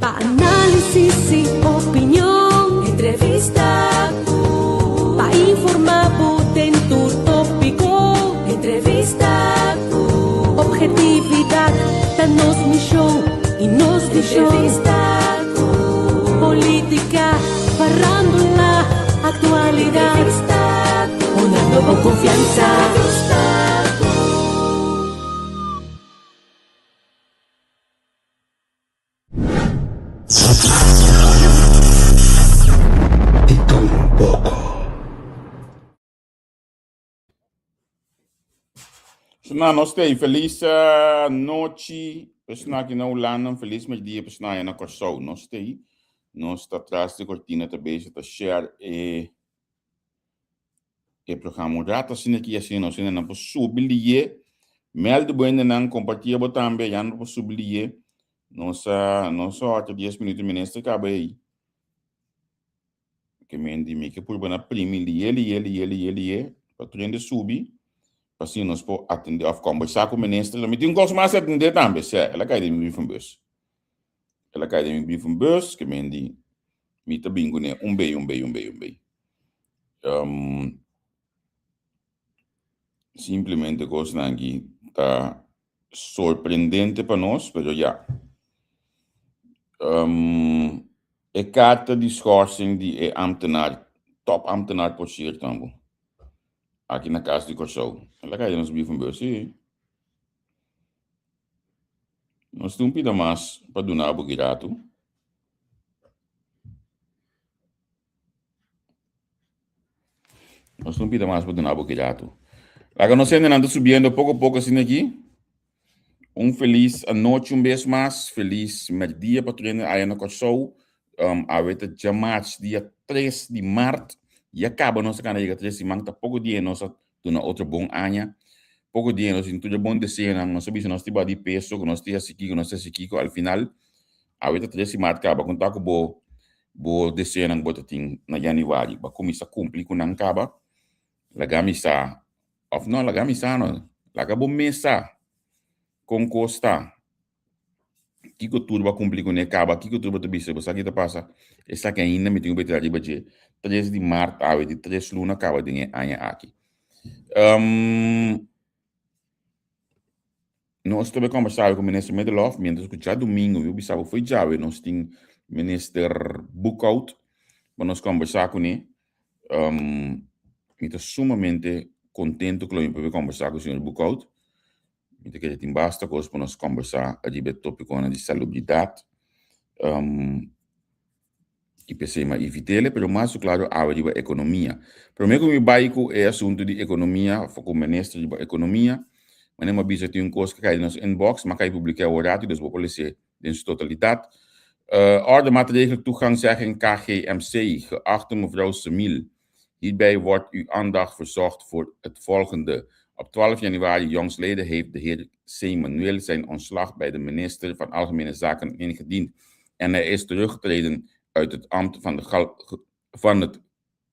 Pa' análisis y opinión, entrevista pa' informar en tu tópico, entrevista objetividad, danos mi show y nos di show, política, farándula, actualidad, una nueva confianza. Nou, nós temos feliz noite, pessoal aqui na Holanda, feliz dia, pessoal aí na Corsou, nós está atrás da cortina também, está share e programa rata assim aqui assim, nós não possibilidade, melde bem não compartilha também, já não possibilidade, nós até 10 minutos ministro acaba aí, que me indi que por bem primeiro ele para tu subir. Assim, nós podemos atender, conversar com o ministro, mas tem um gosto mais atender também, se ela cai de mim from bus. Ela cai de mim from bus, que me diz, me tá bingo, né, bem. Simplesmente gosto aqui, tá surpreendente para nós, mas já. É carta de schorsing de ambtenaar, top ambtenaar possível também. Aqui na casa de Corsou. Ela cai de nos bife bus, sim. Nós temos um pida mais para donar a bugirato. Nós não pida mais para donar a bugirato. Agora nós ainda subindo pouco a pouco assim aqui. Feliz noite, vez mais. Feliz dia para todos aí na Corsou. A veta de março, dia 3 de março. E acaba nossa canal 3 de março. Pouco dia nós temos outro bom ano. Pouco dia nós temos bom desenho. Nós sabemos que nós temos de peso, que nós temos aqui, ao final. A veta 3 de março acaba. Quando está com o desenho, bota na januário. Para começar a cumprir com não acaba. Lagamisa. Of não, lagamisa não. Lagabo mesa. Com costa. Kiko tudo vai cumprir com acaba. Kiko tudo vai ter você aqui tá passa. Essa aqui ainda me tem que betar de bater. 3 de março, a de 3 luna acaba de anha aqui. Nós também conversamos com o ministro Medelhoff, mientras que já domingo, eu pensava foi já, nós tínhamos ministro Bukout, mas nós conversamos com ele. Estou sumamente contente com eu poder conversar com o senhor Bukout. Então, que tem basta coisa para nós conversar a de tópico de salubridade. E pensei, mas evitei, mas mais claro, a de economia. Primeiro, que me bairro é assunto de economia, com o ministro de economia. Mas não é tem coisa que cai no nosso inbox, mas cai publicar o horário, dus vou lezen in zijn totaliteit. Orde maatregelen toegangszegging KGMC, geachte mevrouw Semil. Hierbij wordt uw aandacht verzorgd voor het volgende. Op 12 januari jongstleden heeft de heer C. Manuel zijn ontslag bij de minister van Algemene Zaken ingediend. En hij is teruggetreden uit het ambt van het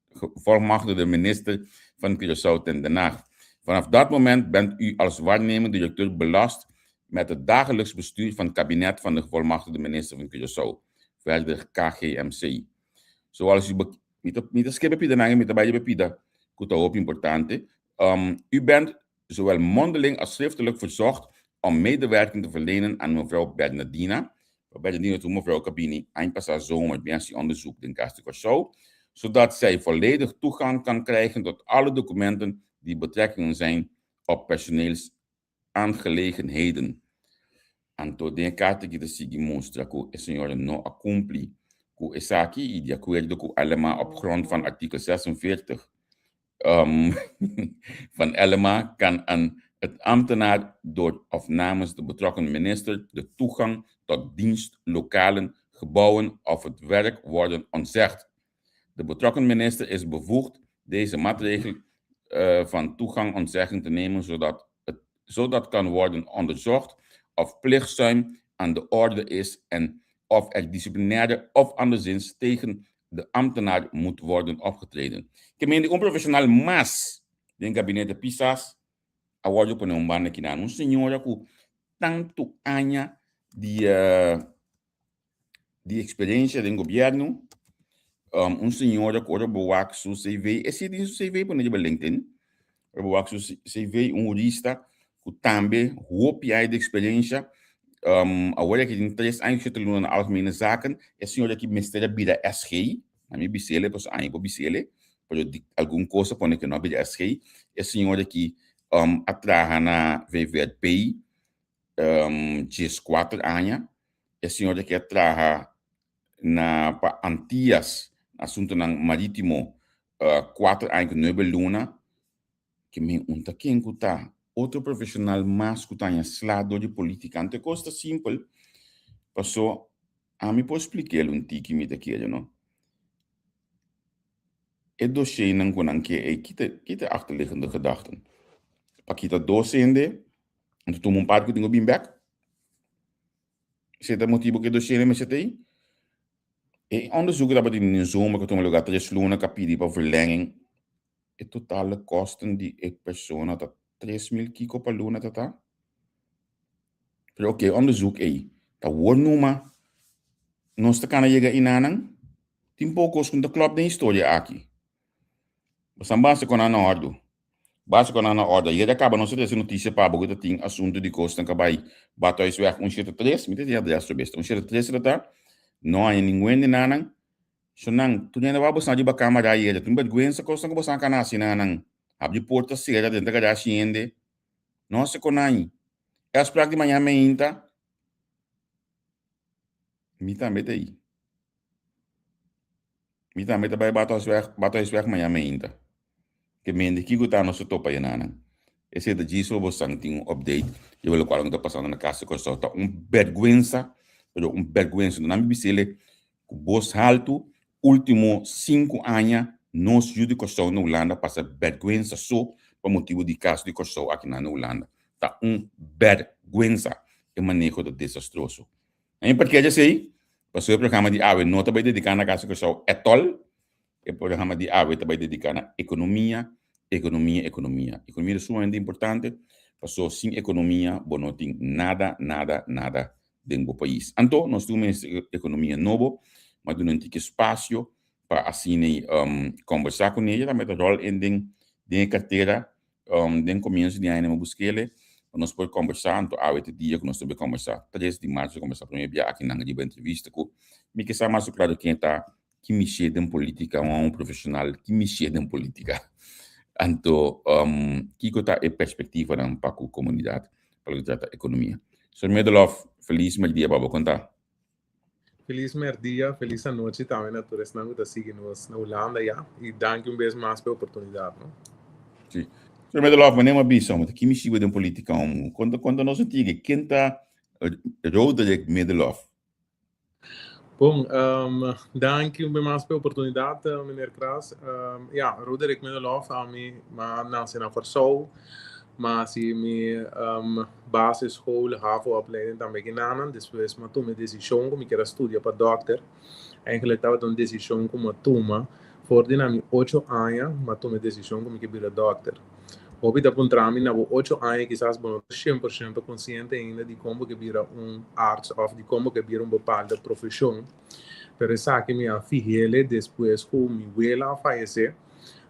gevolmachtigde minister van Curaçao ten Den Haag. Vanaf dat moment bent u als waarnemend directeur belast met het dagelijks bestuur van het kabinet van de gevolmachtigde minister van Curaçao. Verder KGMC. Zoals u niet schip de naam met bij bepida, kuta ook importante. U bent zowel mondeling als schriftelijk verzocht om medewerking te verlenen aan mevrouw Bernardina. Bernardina toen mevrouw Cabini aanpassa zomer bij onderzoek in Castro Curaçao, zodat zij volledig toegang kan krijgen tot alle documenten die betrekkingen zijn op personeelsaangelegenheden. Anto de carta que se mostra que a senhora não accompli com essa aqui e de acordo com Elma op grond van artikel 46 van Elma kan aan het ambtenaar door of namens de betrokken minister de toegang tot dienstlokalen, gebouwen of het werk worden ontzegd. De betrokken minister is bevoegd deze maatregel van toegang-ontzegging te nemen, zodat kan worden onderzocht of plichtzuim aan de orde is en of er disciplinaire of anderszins tegen de ambtenaar moet worden opgetreden. Ik meen die onprofessioneel mas den gabinete Pisas a worden op een baan que não senhora com tanto anya de de experiência do governo, senhor que ora boa su CV, esse din su CV por no LinkedIn, ora boa su CV jurista que também hoopia de experiência, agora que tem 3 anos que na algemene zaken, é senhor que mestre bida SG, a mim bicele, pois aí por bicele, por alguma coisa pone que não bida SG, é senhor que atraja na VVPI, 4 anos, é senhor que atraja na pa Antillas, assunto ng marítimo, 4 anos, 9 luna, que me unta quem kuta, outro profissional mais kutanya slado de política, ante costa simples, passou, a mim pode explicar um tiki me daquele, não? É dossiê não konan que é kita achterliggende gedachten. Pakita docente, en toen een paar keer dingen back. Zit er motivo que dossiê me zit E onderzoek dat we in zomer, que lugar 3 luna capiri para verlenging, e totale kosten die persoon dat 3.000 kiko per luna tata. Pero oké, onderzoek dat wordt numa, nos te kan je inanang, timpo kos kun de klop de historia aqui. Basan base con ana ordo. Base con ana ordo. Je acaba não ser essa notícia para bogo tem assunto de kosten kabai. Bato is weg 3, met dit adres zo best. 3 tata. Não há ninguém nanang. So nang tu na wabos na di ba kamera ye, tu bet gwen sa kosten ko basan kana sinanang. Abdi porta sira dentro da siende. Não se conai. As prague de manhã me inta. Mita meta aí. Mita meta vai bato is weg manhã me inta. Que mende que guta no se topa yanana. Esse da giso bo santing update. Eu vou colocar tá passando na casa com só tá vergüenza, pero vergüenza não me bisele o boss alto último 5 anos nos judi costau na Holanda passa vergüenza só por motivo de caso de costau aqui na Holanda. Tá vergüenza e manejo do desastroso. Aí porque já sei, passou o programa de AWE não tá bem dedicado na casa costau etol. O programa de AWE está dedicado à economia. Economia é sumamente importante, porque sem economia, não tem nada dentro do país. Então, nós temos economia nova, mas não tem espaço para assim conversar com ela, também rol em carteira, em começo de ano, buscar nós podemos conversar, então, há outro dia que nós temos conversar, 3 de março, conversar para mim, aqui na entrevista, me que sabe mais claro quem está que mexe em política, um profissional que mexe em política. Então, que é a perspectiva para a comunidade, para a economia. Sr. Medelhoff, feliz dia para você contar. Feliz dia, feliz noite também a todos que estão seguindo na Holanda, e danke vez mais pela oportunidade. Sim. Sr. Medelhoff, mas nem uma visão, mas que mexe em política, quando nós digo, quem está Roderick Medelhoff? Bom, dank u mais pela oportunidade, meneer Kras. Roderick Medelhoff, a mim, nasci na Varsou, mas minha basisschool, HAVO-opleiding também aqui na Nana. Depois, eu tomei a decisão que eu queria estudar para doctor. Eigenlijk estava uma decisão que eu tomei, por dinâmica 8 anos, eu tomei a decisão que eu queria virar doctor. Hobby da puntrami na 8 anos quizás bom 100% consciente ainda de como que vira arts of de como que vira bepaalde profissão. Pero essa que minha filha depois que minha abuela faleceu,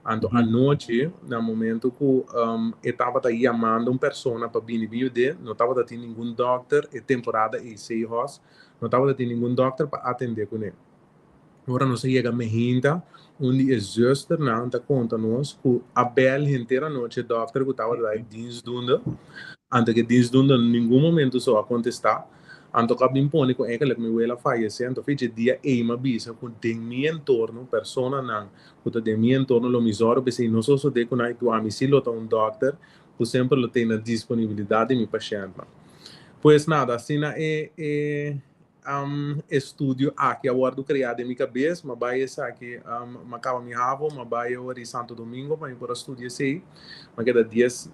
então à noite no momento que eu estava chamando uma pessoa para vir de não estava tendo nenhum doctor e temporada e 6 horas não estava tendo nenhum doctor para atender com ele. Agora nós chega me hinta onde a zuster na anta conta nós que a bela inteira noite doctor que estava lá dienst doende ante que dienst doende em nenhum momento só a contestar anto que bem pone com ela que me ela faleceu então fez dia uma bisa com tem mi entorno persona não que tem mi entorno lo misoro porque não só de com aí que a mim se lo tá doctor por sempre lo tem na disponibilidade de mi paciente. Pois nada assim estúdio aqui agora criado em minha cabeça, mas vai aqui, acaba me ravo, mas vai em Santo Domingo, para ir para estúdio assim, mas cada 10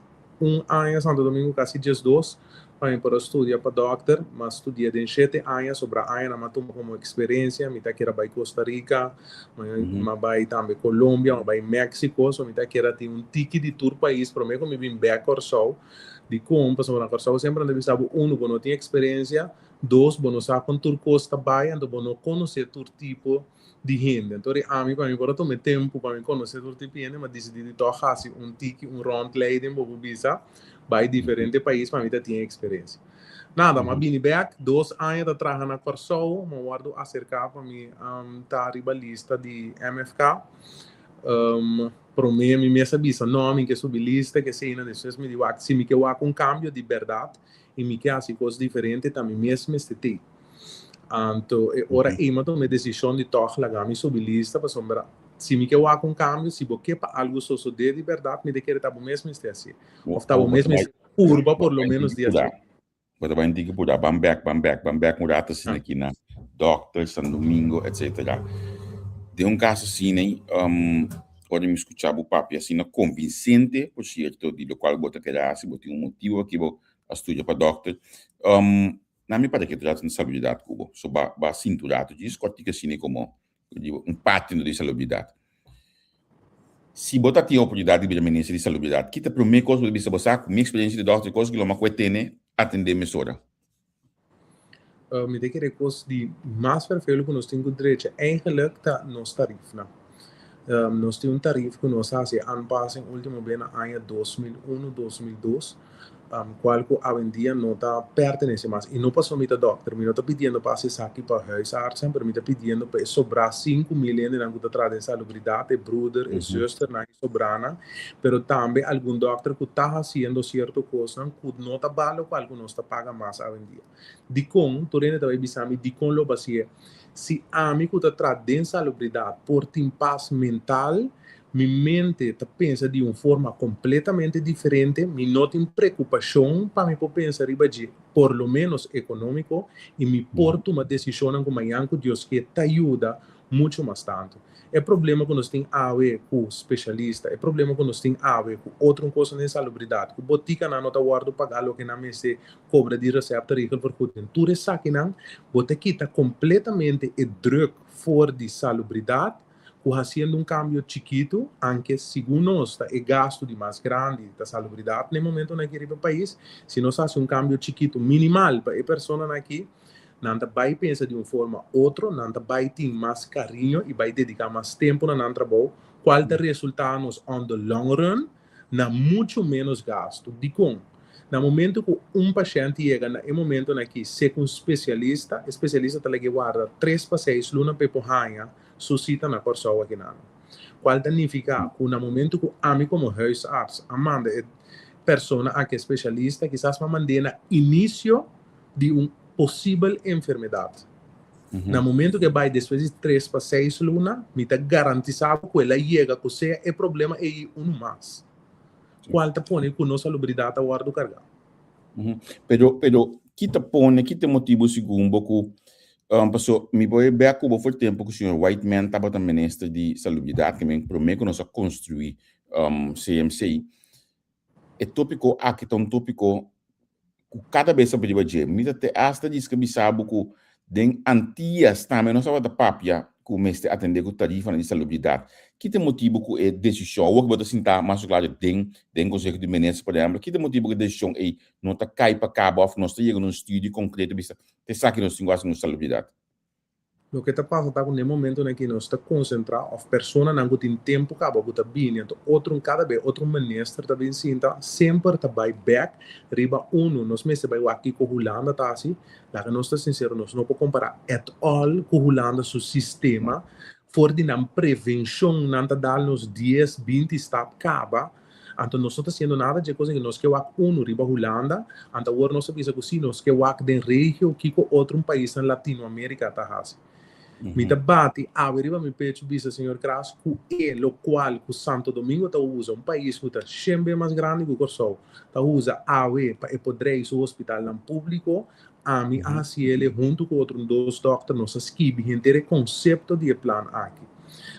ano Santo Domingo, quase 2 para ir para estúdio para doctor, mas estudei de 7 anos sobre a ano, mas tomo como experiência, me tá queira vai Costa Rica, mas vai também Colômbia, mas vai México, so me tá queira ter ticket de tour país, para mim como me vim back or so, de como passou na Corsau sempre não estava que não tinha experiência Dos, você sabe com turcos também, então você conhece todo tipo de gente. Então, a mim, para mim, agora tomei tempo para me conhecer todo tipo de gente, mas decidi tocar assim tiki, rondleiding, para visa, vai diferente país para mim ter experiência. Nada, mas vim back, 2 anos de trabalhar na Corsol, me guardo acerca para mim, tá arriba lista de MFK. Para mim, me sabia nome que subi lista, que sei, depois me digo, se me quer um cambio de verdade, e me quer assim coisas diferentes, também mesmo este tipo. Então, ora eu tomei a decisão de tocar me subir lista para sombra. Se me quer um cambio, se você quer algo só de verdade, me quer estar mesmo este assim. Ou estar mesmo curva por lo menos de assim. Você vai indicar por aí, bam back, mudar assim aqui na Doctor, San Domingo, etc. De caso assim, pode me escutar o papo assim, convincente, por certo, de qual você quer, se você tem motivo aqui, você estuda para Doctor. Na minha parte, que tu já tem salubridade, Cuba, so ba cinturado, diz que assim como pátio de salubridade. Se você tem a oportunidade de ministro de salubridade, que te primeira coisa que você com minha experiência de Doctor, coisa que eu não tenho, atender emissora. Me tem que recurso de mais perfeito que nós temos direito eigenlijk tá nos tarifas, né? Nós temos tarifa que nós fazemos anpassing último bem na ano 2001, 2002, qual que a vendia não está pertenece mais e não passou muito doctor, me não está pedindo para acessar aqui para huisarts, mas me está pedindo para sobrar 5 milhões de rango de trabalho de salubridade, brother e sister na sobrana, pero também algum doctor que está fazendo certo coisa, que não está balo, qual que não está paga mais a vendia. De com, tu ainda vai bisami de com lo basia. Se a mim que está trazendo salubridade por ter paz mental, minha mente está pensa de uma forma completamente diferente, me não tem preocupação para me pensar de por lo menos econômico e me porto uma decisão como amanhã que Deus que te ajuda muito mais tanto. É problema que nós temos a ver com especialista, é problema que nós temos a ver com outra coisa de salubridade, que botica não está guardo pagar o que na mesa cobra de receita rica por cuidar. Tudo isso aqui não, você quita completamente o druk fora de salubridade, fazendo cambio chiquito, anche segundo nós, é gasto de mais grande da salubridade no momento naquele país, se nós fazemos cambio chiquito minimal para a pessoa aqui, não vai pensar de uma forma outra, não vai ter mais carinho e vai dedicar mais tempo no trabalho, qual é o resultado on the long run, na muito menos gasto. De com, no momento que paciente chega, no momento aqui, se com especialista está lá que guarda 3 para 6 lunas para porranha, suscita na Corsol aqui não. Qual significa que no momento que a mim como huisarts, a manda pessoa que é especialista, quizás me mandena início de possível enfermidade. No momento que vai depois de 3 para 6 lunas, me está garantizado que ela chega com você é problema e mais. Qual te põe com nossa salubridade a guarda carga. Pero que te põe, que te motivo segundo que passou me vou ver como foi tempo que o senhor Whiteman estava também ministro de salubridade que me promete que nós a construir CMCI. É tópico aqui tão tópico cada vez que eu digo me até hasta diz que me sabe que den antias também nós estava da papia que mestre atender com tarifa de salubridade. Que tem motivo que é decisão o que você sentar mais claro den conselho de ministro por exemplo que tem motivo que decisão é não está cai para cabo of nós chega num estudo concreto bisa te saque nós linguagem de salubridade. O que está passando no momento que nós está concentrado a pessoa não tem tempo cabo que está bem então outro cada vez outro ministro também sinta sempre está vai back riba nós mesmo vai aqui com Holanda tá assim lá que nós está sincero nós não pode comparar at all com Holanda seu sistema for de na prevenção não está dando nos 10 20 step caba então nós não está sendo nada de coisa que nós que o riba Holanda então agora nós sabemos que se nós que o den região que com outro país na Latinoamérica tá assim. Me debate abriva meu peito bisa senhor Cras que é o qual o Santo Domingo tá usa país que está sempre mais grande que o Corsol tá usa AWE para poder ir ao hospital não público a mim assim ele junto com outros 2 doctores nossa esquive gente conceito de plano aqui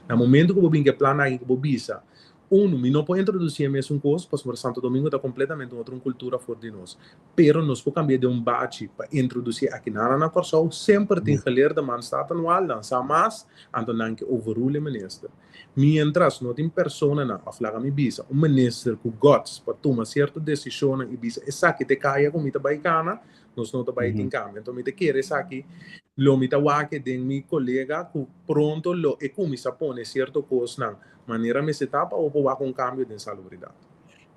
no momento que eu vim que plano aqui que eu bisa me não pode introduzir mesmo coisa, porque o Santo Domingo está completamente outra cultura fora de nós. Pero nós podemos cambiar de bate para introduzir aqui na Corsol, sempre tem que ler da manstata anual, lançar mais, então não que overrule o ministro. Mientras não tem pessoa na aflaga me bisa, ministro com guts para tomar certa decisão e bisa, essa que te caia com mita baicana, nós não trabalhamos em câmbio. Então, me te querer aqui, lo me que tem meu colega que pronto lo e começa a pôr certo coisa na maneira me se tapa ou pôr com câmbio de salubridade.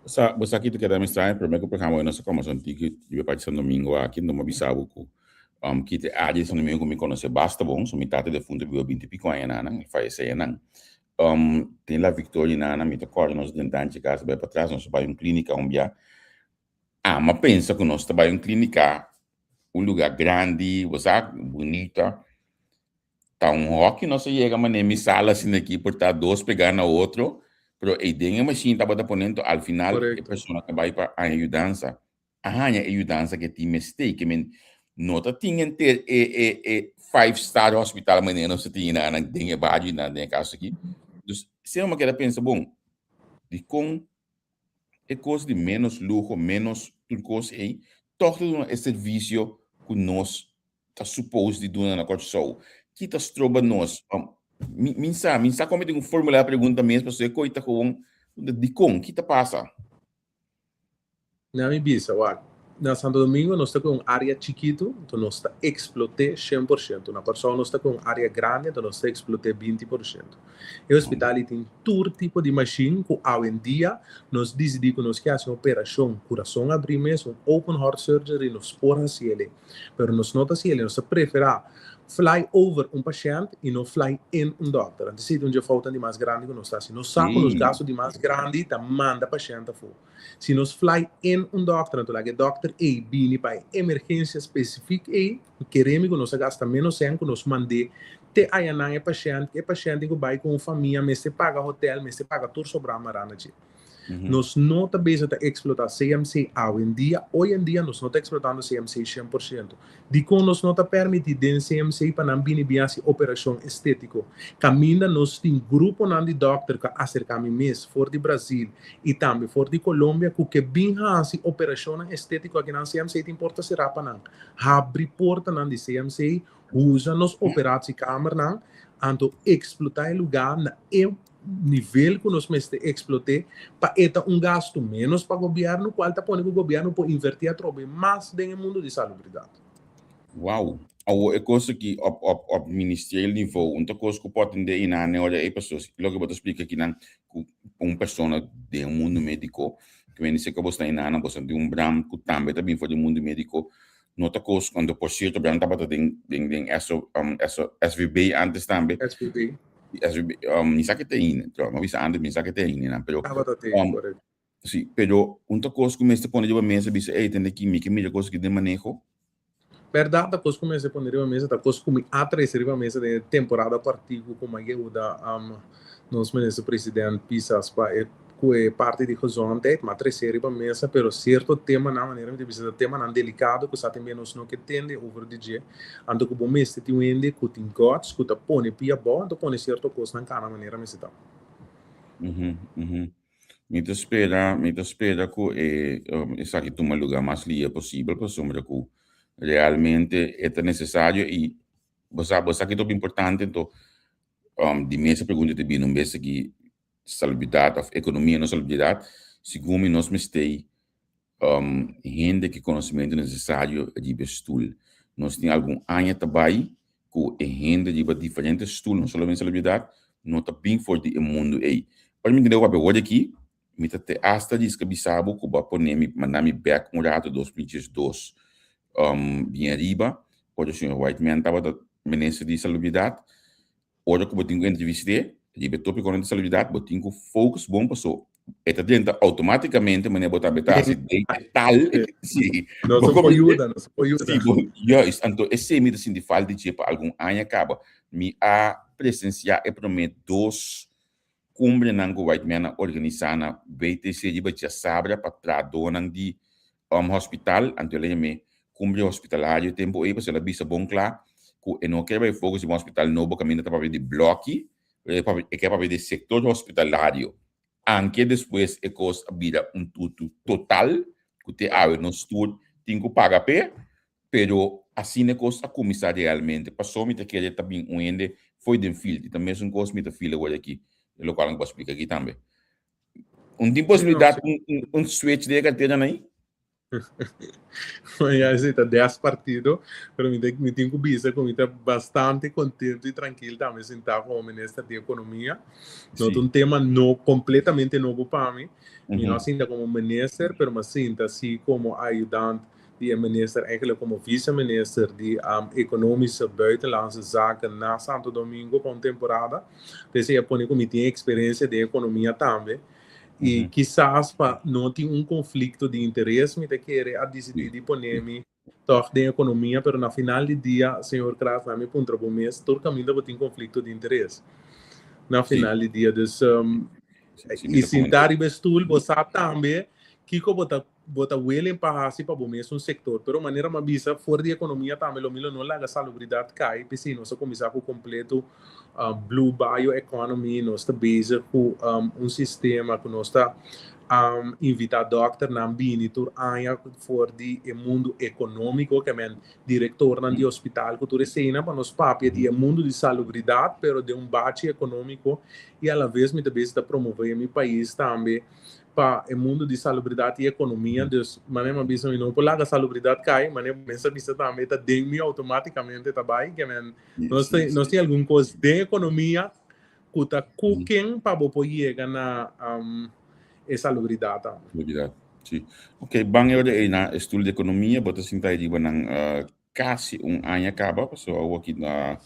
Você aqui tu quer dar mensagem para mim que o programa nossa como são que eu participar domingo aqui no Mabisabo que te área são domingo me conhece basta bom so me tata de fundo bio 20 pico aí na faz aí na tem lá Victoria na me te corre nós dentante casa vai para trás nós vai clínica bia mas pensa que nós trabalha clínica lugar grande você bonita tá rock nós chega mas nem sala assim aqui por tá dois pegar na outro pero a ideia machine estava ponendo al final a pessoa que vai para a ajudança a ajudança que tem mistake men nota tinha ter 5-star hospital mas não se tinha na dengue badi na dengue caso aqui então se uma quer pensa bom de com é coisa de menos luxo menos tudo coisa aí todo é serviço que nós tá suposto de dar na cortisol que tá troba nós minsa como tem formular a pergunta mesmo para você coita com de com que tá passa na minha bisa na Santo Domingo nós estamos com área chiquito então nós está explote 100% na Corsol nós está com área grande então nós está explote 20%. O hospital tem todo tipo de machine que hoje em dia nós decidimos que nós queremos uma operação coração abrir mesmo open heart surgery nós porra se ele mas nós não se ele nós prefere fly over paciente e não fly in doctor. Antes de onde falta de mais grande que nós está se nós sacamos os gastos de mais grande tá manda paciente for se nós fly in doctor então que doctor A bini para emergência específica e queremos que nós gasta menos tempo que nós mande te aí na é paciente que vai com família mas se paga hotel mas se paga tudo sobre a marana nós não estamos a explotar CMC hoje em dia nós não estamos explotando CMC 100%. De como nós não estamos permitindo CMC para não vir operação estética. Caminha nós temos grupo de doctor que acercam mês fora do Brasil e também fora de Colômbia que bem fazem operação estética aqui na CMC tem porta será para não. Abre porta de CMC, usa nos operados câmera então explotar o lugar na nível que nós explotar para ter gasto menos para o governo, qual está pondo que o governo pode invertir a trobe mais no mundo de salubridade. Uau! É coisa que o ministério nível, outra coisa que pode entender na hora é pessoas, logo eu vou explicar aqui na pessoa de mundo médico, que vem dizer que você está na você tem bram que também foi do mundo médico. Outra coisa quando por certo bram estava tem SVB antes também. SVB. Mi sa che te in, ma visando mi sa che te in, però corretto. Sì, però una cosa come sta quando io mesa bisa tem que me coisa que de manejo. Verdade, a coisa como se poneria mesa, a coisa como atrasar a mesa de temporada partido como ajuda nos ministro presidente pisas para que parte de horizonte, mas atrasar a mesa, pero certo tema na maneira de visita tema não delicado que só tem menos no que tende over the dia, ando que bom mês te wende que tem gots, que tá pone pia bom, então pone certo coisa na cara maneira me está. Me espera que essa que toma lugar mais livre possível para sombra que realmente é necessário e você que é importante então de mesa pergunta te bem vez que salubridade economia não salubridade segundo nós mestei gente que conhecimento necessário de bestul nós tem algum anha também que gente de diferentes estudos não somente salubridade não tá bem forte no mundo aí para mim entender o papel aqui me te hasta diz que bisabo que vai pôr me mandar me back um rato 2022 bem arriba pode ser o white man estava da ministra de salubridade hoje que eu tenho entrevista de topic com a salubridade eu tenho focus bom passou eta dentro automaticamente mané botar betase tal sim não só ajuda yes então esse me assim de falta de para algum ano acaba me a presenciar e prometo dos cumbre nango white man organizana BTC de batia sabra para tradonan de hospital antole me cumbre hospitalário tempo aí para se la bisa bom claro que não quer vai focus em hospital novo caminho para ver de bloque é para ver de setor hospitalário anche depois é coisa vira tudo total que te abre no estudo tem que pagar pero assim é coisa a começar realmente passou me te querer também ende foi de fila e também um coisa me te fila agora aqui lo qual eu vou explicar aqui também tem possibilidade switch de carteira aí Mas está 10 partidos, pero me tenho que dizer que está bastante contento e tranquilo também sentar com o ministro de Economia. Não é um tema completamente novo para mim. E não sinto como ministro, mas me sinto assim como ajudante de minister, eigenlijk como vice-minister de Economische Buitenlandse Zaken na Santo Domingo por uma temporada. Dus eu ponho que eu tenho experiência de economia também. E quizás para não ter conflito de interesse, me querer a decidir de poner-me toch de economia, mas no final do dia, senhor Kras, na minha ponta do mês, todo caminho vai ter conflito de interesse. No final do dia, dus e sentar em stoel, você também, que bota willing para assim para o mesmo sector, pero maneira uma bisa fora de economia também, lo milo não lá a salubridade cai, porque nós começar com completo blue bioeconomy, nós está bezig com sistema que nós está invitar dokter na binitur anja voor die mundo econômico, que é diretor na hospital que tu recena para nós papia de mundo de salubridade, pero de bate econômico e à vez me também está promover meu país também para o mundo de salubridade e economia, dus maneira bisa não por lá a salubridade cai, maneira bisa também está dentro automaticamente também, que nós tem alguma coisa de economia que está cooking para poder chegar na salubridade. Sim. Ok, bang eu de na estudo de economia, bota sinta di banang kasi anya kaba, so aqui na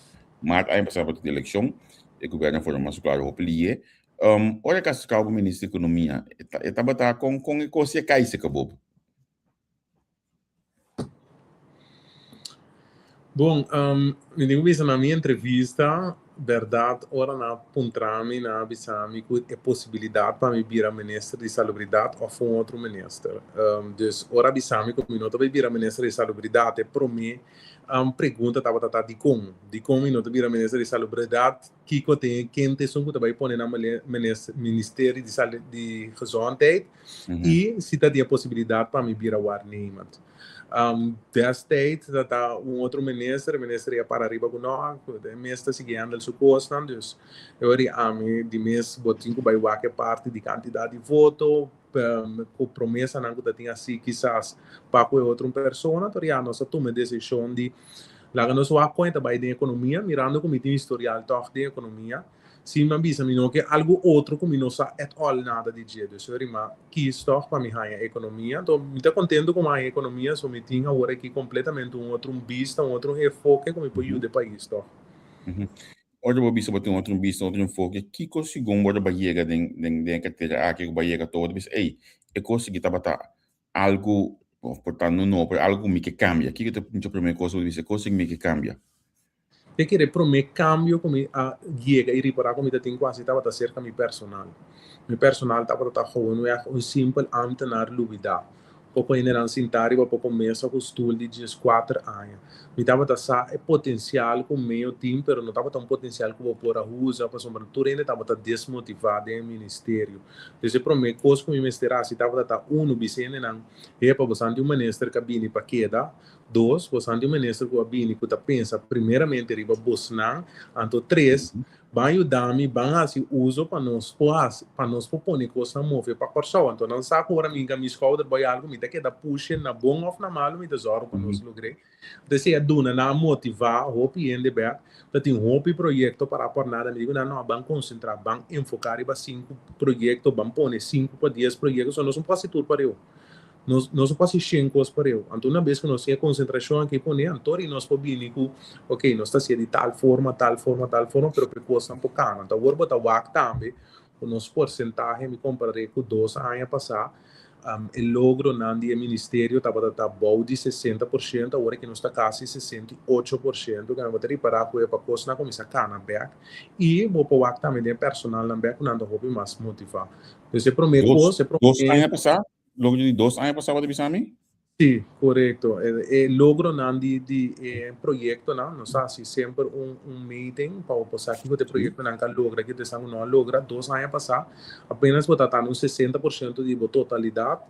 maart ay passava de eleição, e governo for mas claro hopelie. Olha que se calma ministro da economia, estava tá com coisa cai se acabou. Bom, eu digo isso na minha entrevista, verdade, ora na puntrami na bisami que é possibilidade para me virar ministro de salubridade ou for outro ministro. Dus ora bisami que não vai virar ministro de salubridade, para mim pergunta estava de como não virar ministro de salubridade, que tem quem tem som que vai pôr na ministério de gezondheid e se tem a possibilidade para me virar waarnemend. Destijds dat outro ministro ia para arriba com nós, de meeste seguindo o custo, dus eu iria a mim de mês botinho vai que parte de quantidade de voto, com promessa não que tinha assim quizás para com outra pessoa, então já nós tomamos decisão de lá nós vamos conta vai de economia, mirando como tem historial toch de economia. Sim, mas bisa me não que algo outro como não sa at all nada de dia, dus eu iria que estou para minha economia, então me está contento com a economia, só me tinha agora aqui completamente outro vista, outro enfoque como para o país, toch. Ora vou bisa botar outro vista, outro enfoque, que consigo bora barriga den carteira aqui com barriga todo, bis é consegui tabata algo, portanto não, algo me que cambia, que é a primeira coisa que você consegue me que cambia. Eu queria para mim cambio como a guia e reparar como tem quase estava cerca meu personal estava gewoon simples ambtenaar lubida pouco ainda não sentar e pouco mesa com stoel de 4 anos me estava é potencial com meio time pero não estava tão potencial que vou pôr a usa para sombra tudo ainda estava desmotivado em ministério desde para mim coisa como ministério se estava bicene não é para você um ministro cabine para queda 2, você tem um ministro que abine que pensa primeiramente riba busnar, então 3, vai ajudar-me, vai assim uso para nós propor coisa mover para corção, então não sabe agora minha escola vai algo me que da puxa na bom ou na malo me desoro para nós lograr, então se a dona na motivar, hope em debate, tem hope projeto para por nada me digo não vamos concentrar, vamos enfocar em 5 projetos, vamos pôr 5 para 10 projetos, nós não passa tudo para eu. Nós passamos 5 coisas para eu. Então, uma vez que nós temos concentração aqui, então, nós podemos ok, nós estamos de tal forma, pero a coisa não é pouca. Então, agora, botar o WAC também, o nosso porcentagem, me comparei com 2 anos passados, o logro no ministério estava bom de 60%, agora que nós está quase 68%, que nós vamos reparar que a coisa não começa a cair, e o WAC também tem personal na back, não vamos mais motivar. Então, é para mim, 2 anos passados? Logo de 2 anos passava de bisami? Sim, correto. Logro de projeto, não sei, sempre meeting para passar aqui o projeto não que logra, que te não logra 2 anos passar, apenas botar no 60% de totalidade,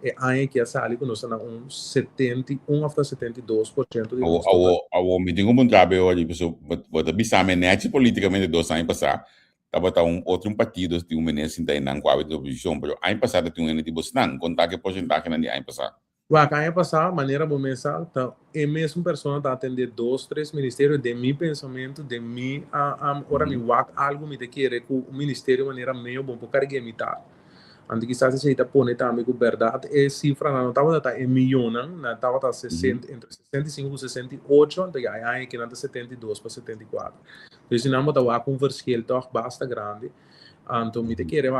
e aí que essa ali que nós estamos 71 a 72% de o meeting como trabalho ali, pessoal, botar bisami net politicamente 2 anos passar. Estava outro partido de ministro interno na qual de oposição, mas ano passado tinha um tipo senang, contar que porcentagem na ano passado. Vai passar, maneira começar, tá, é mesmo pessoa tá atender 2, 3 ministérios de meu pensamento, de mim, ora me Uhum. wak algo me te querer que o ministério maneira meio bom para carregar imitar. Ante quizás se está pone também com verdade, é cifra não estava tá em milhão, não estava tá Uhum. 60 entre 65 e 68, então aí que nada 72 para 74. Então se não botar o conversível toch basta grande. Então me te Uhum. querer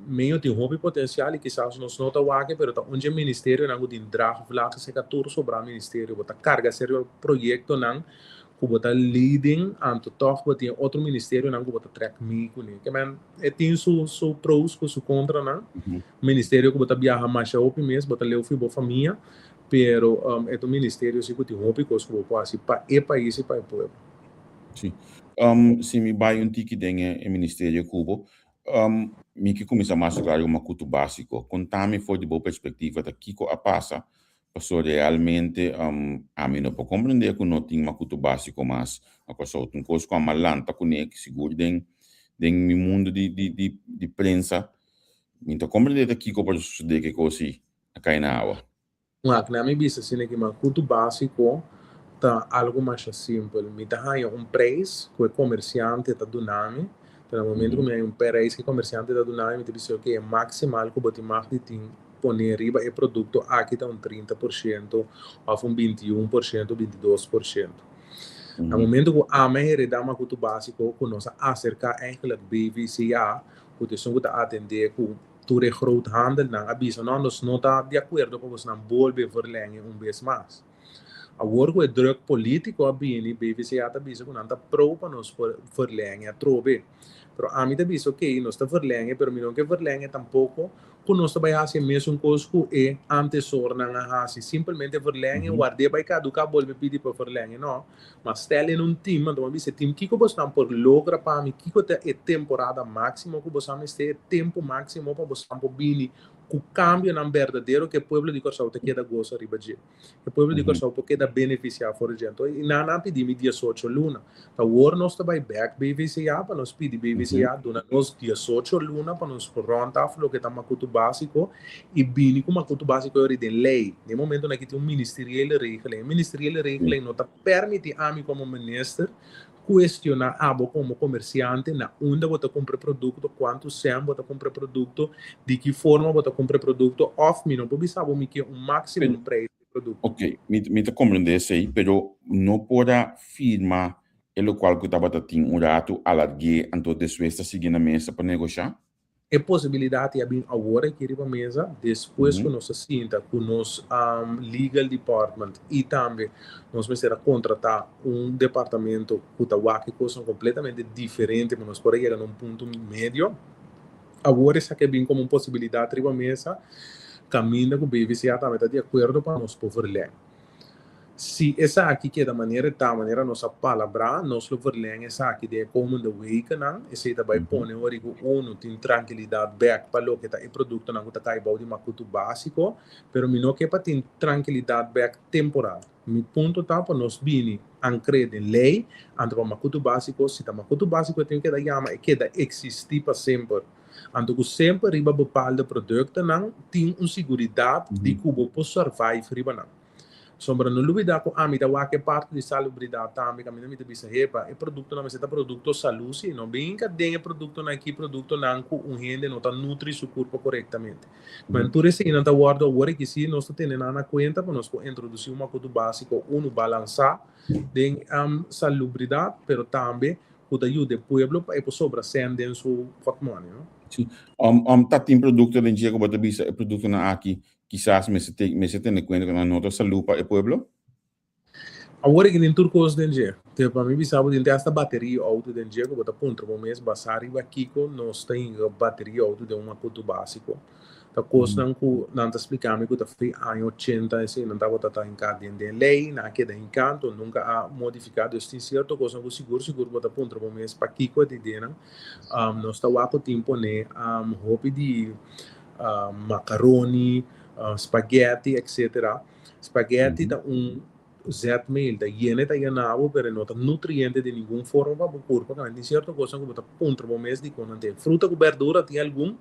meio tem hobby potencial e quizás nos nota wake, pero tá onde ministério não tem drag vlak se ka tur sobre o ministério, bota carga sério projeto não que bota leading anto toch bota outro ministério não que bota track me com que man é tem su pros com su contra não Uhum. ministério que bota viaja mais ao mês bota leu fui boa família pero é do ministério se que tem hobby coisa que pode assim para e país e para o povo. Sim. Se me vai um tique dengue e Ministério Cubo, me que começa mais claro uma culto básico. Contame foi de boa perspectiva da Kiko a passa, passou realmente a mim não pode compreender que não tem uma culto básico, mas a coisa outra coisa com a malanta com que seguro den mi mundo de prensa, então compreender da Kiko pode suceder que coisa acá na água. Mas na minha vista assim que uma culto básico tá algo mais simples. Me tá aí preço que o comerciante tá dando. No momento que Uhum. me hay preço que o comerciante tá dando, me diz que é maximal que o bote marketing poner riba e produto aqui tá 30%, ou 21%, 22%. No Uhum. momento que a minha dá uma cultura básico, que nós acerca eigenlijk BVCA, que te são que atender com toda groothandel, não avisa, não, nós não tá de acordo com você não volver verlengen vez mais. Agora com o druk político a bini BVCA tá bisa que não tá pro para nós verlengen a trobe. Pero a mim tá bisa, ok, nós tá verlengen, pero não que verlengen tampouco que nós vai fazer mesmo coisa que é antecessor não fazer simplesmente verlengen, Uhum. guardei vai caducar, volve pedir para verlengen, não. Mas stellen in um time, então você time que você não por logra para mim, que é temporada máxima que você não tem tempo máximo para você não bini o cambio não verdadeiro que o povo de Corsau te queda gozo riba de. Que o povo de Uhum. Corsau queda beneficiar for gente. E na pedimos dia 8 luna. Então, agora nós vai back BVCA para nós pedir Uhum. BVCA dona nós dia 8 luna para nós ronda lo que tá macuto básico e bini com macuto básico é de lei. No momento na que tem um ministerial regra, ministerial regra não tá permite a mim como ministro questionar abo como comerciante na onde você compra produto, quanto sempre você compra produto, de que forma você compra produto, off me não pode saber que um máximo preço do produto. Ok, me te compreender isso aí, pero não pode firmar o qual que estava tendo um rato alargue, então depois está seguindo a mesa para negociar? É possibilidade de abrir agora aqui na mesa, depois que Uhum. nós sinta com nós legal department e também nós vamos contratar departamento que está que coisa completamente diferente, mas nós podemos chegar num ponto médio. Agora isso aqui é bem como uma possibilidade na mesa, caminha com o BVCA também está de acordo para nós poder ler. Se essa aqui que é da maneira nossa palavra, nós lo verlengen essa aqui de como the week não, esse também Uhum. põe o origo uno tem tranquilidade back para lo que tá o produto não está cai de macuto básico, pero mi no que para ter tranquilidade back temporal. Mi ponto tá para nós bini ancred em lei, ante para macuto básico, se tá macuto básico tem que da chama e que da existir para sempre. Ando que sempre riba bepaalde producten não tem uma seguridade de que o posso survive riba não. Sombra no lubida ko ami da wake parte de salubridade também caminho me bisa hepa e produto na meseta produto salusi não bem que denha produto na aqui produto não com rende não tá nutri seu corpo corretamente mas Uhum. por isso não tá guarda agora que se nós temos na conta para nós introduzir uma coisa básico balançar de salubridade pero também que ajuda o povo para sobra sendo seu patrimônio. Sim. Tá tem produto de dia que você bisa, o produto na aqui, quizás me se tem conta que na nota saúde para o pueblo? Agora que nem turcos den dia, para mim bisabo den esta bateria auto den dia que bota ponto para mês basari aqui com nós tem bateria auto de uma coisa básico. Tá coisa não que não tá explicando que tá foi ano 80 assim não tá bota em cada de lei na que da encanto nunca há modificado este certo coisa que seguro bota ponto para mês para aqui com de dena nós tá o tempo né hobby de macaroni spaghetti etc. Spaghetti tá zetmeel, da hiene ta yanabo, pero no ta nutriente de ninguna forma para o corpo, que tem certa coisa que bota ponto para mês de quando tem fruta com verdura tem algum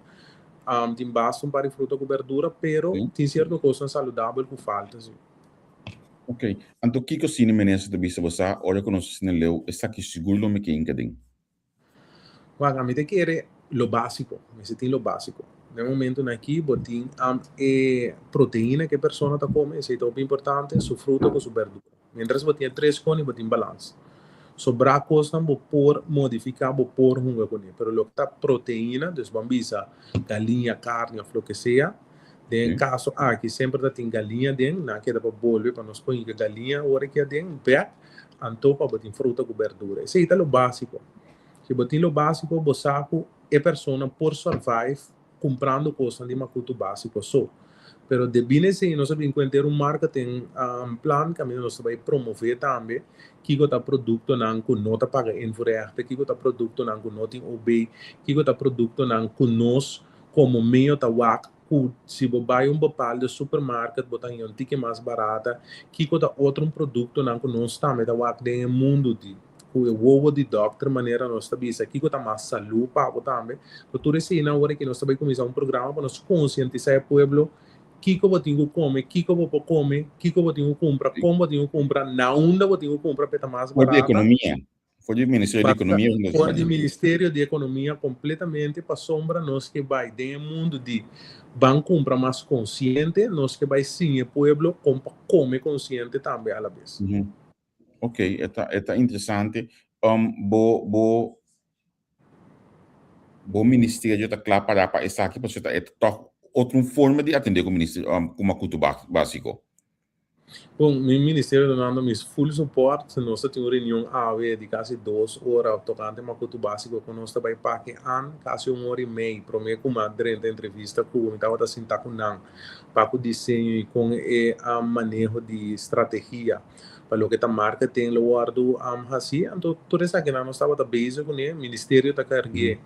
tem bastante para fruta com verdura, pero Sim. tem certa coisa saudável que falta. Sim. Ok. Então, o que você menense da vista você, olha que nós se leu, está aqui seguro me que encadem. Mas a mim te quer lo básico, você tem lo básico. No momento aqui, botin proteína que a pessoa está comendo, isso é muito importante, sua fruta com sua verdura. Mientras botin 3 cones, botin balanço. Sobrar coisa não por modificar, por hunga com ele. Pero lo que está proteína, dus bambisa, galinha, carne, ou o que seja, em caso aqui sempre tem galinha dentro, na que dá para bolver para nós põe galinha, hora que tem pé, então para botar fruta com verdura. Isso é o básico. Se botar o básico, o saco é pessoa por survive comprando coisas de macuto básico só. Pero de bem se nós encontrar marketing plan que nós vai promover também, que o produto não com nota paga envolvente, que o produto não com nota OB, que o produto não com nós como meio da WAC, se você vai bepaalde supermarket, botar em ticket mais barata, que o outro produto não com nós também da WAC do mundo de o ovo de doctor maneira nós sabemos aqui que está mais saúde para também. Tudo isso aí na hora que nós também começar programa para nós conscientizar o povo que eu tenho que comer, que eu vou comer, que eu tenho que comprar, como eu tenho que comprar, na onde eu tenho que comprar para mais Foi de barata. economia. Foi do Ministério da Economia. Foi do Ministério da Economia completamente para sombra nós que vai de mundo de banco comprar mais consciente, nós que vai sim o povo come consciente também à vez. Ok, é interessante. O Ministério está claro para estar aqui, porque é outra forma de atender o Ministério com uma cultura básico. Bom, o Ministério está dando full suporte. Nós temos uma reunião de quase 2 horas tocante a cultura básico com nós também para que quase 1 hora e meia para mim com uma entrevista com o estava sentar com não para o desenho e com o manejo de estratégia para o que a marca tem o guardo assim. Então tudo isso aqui nós estava base com o Ministério está carregando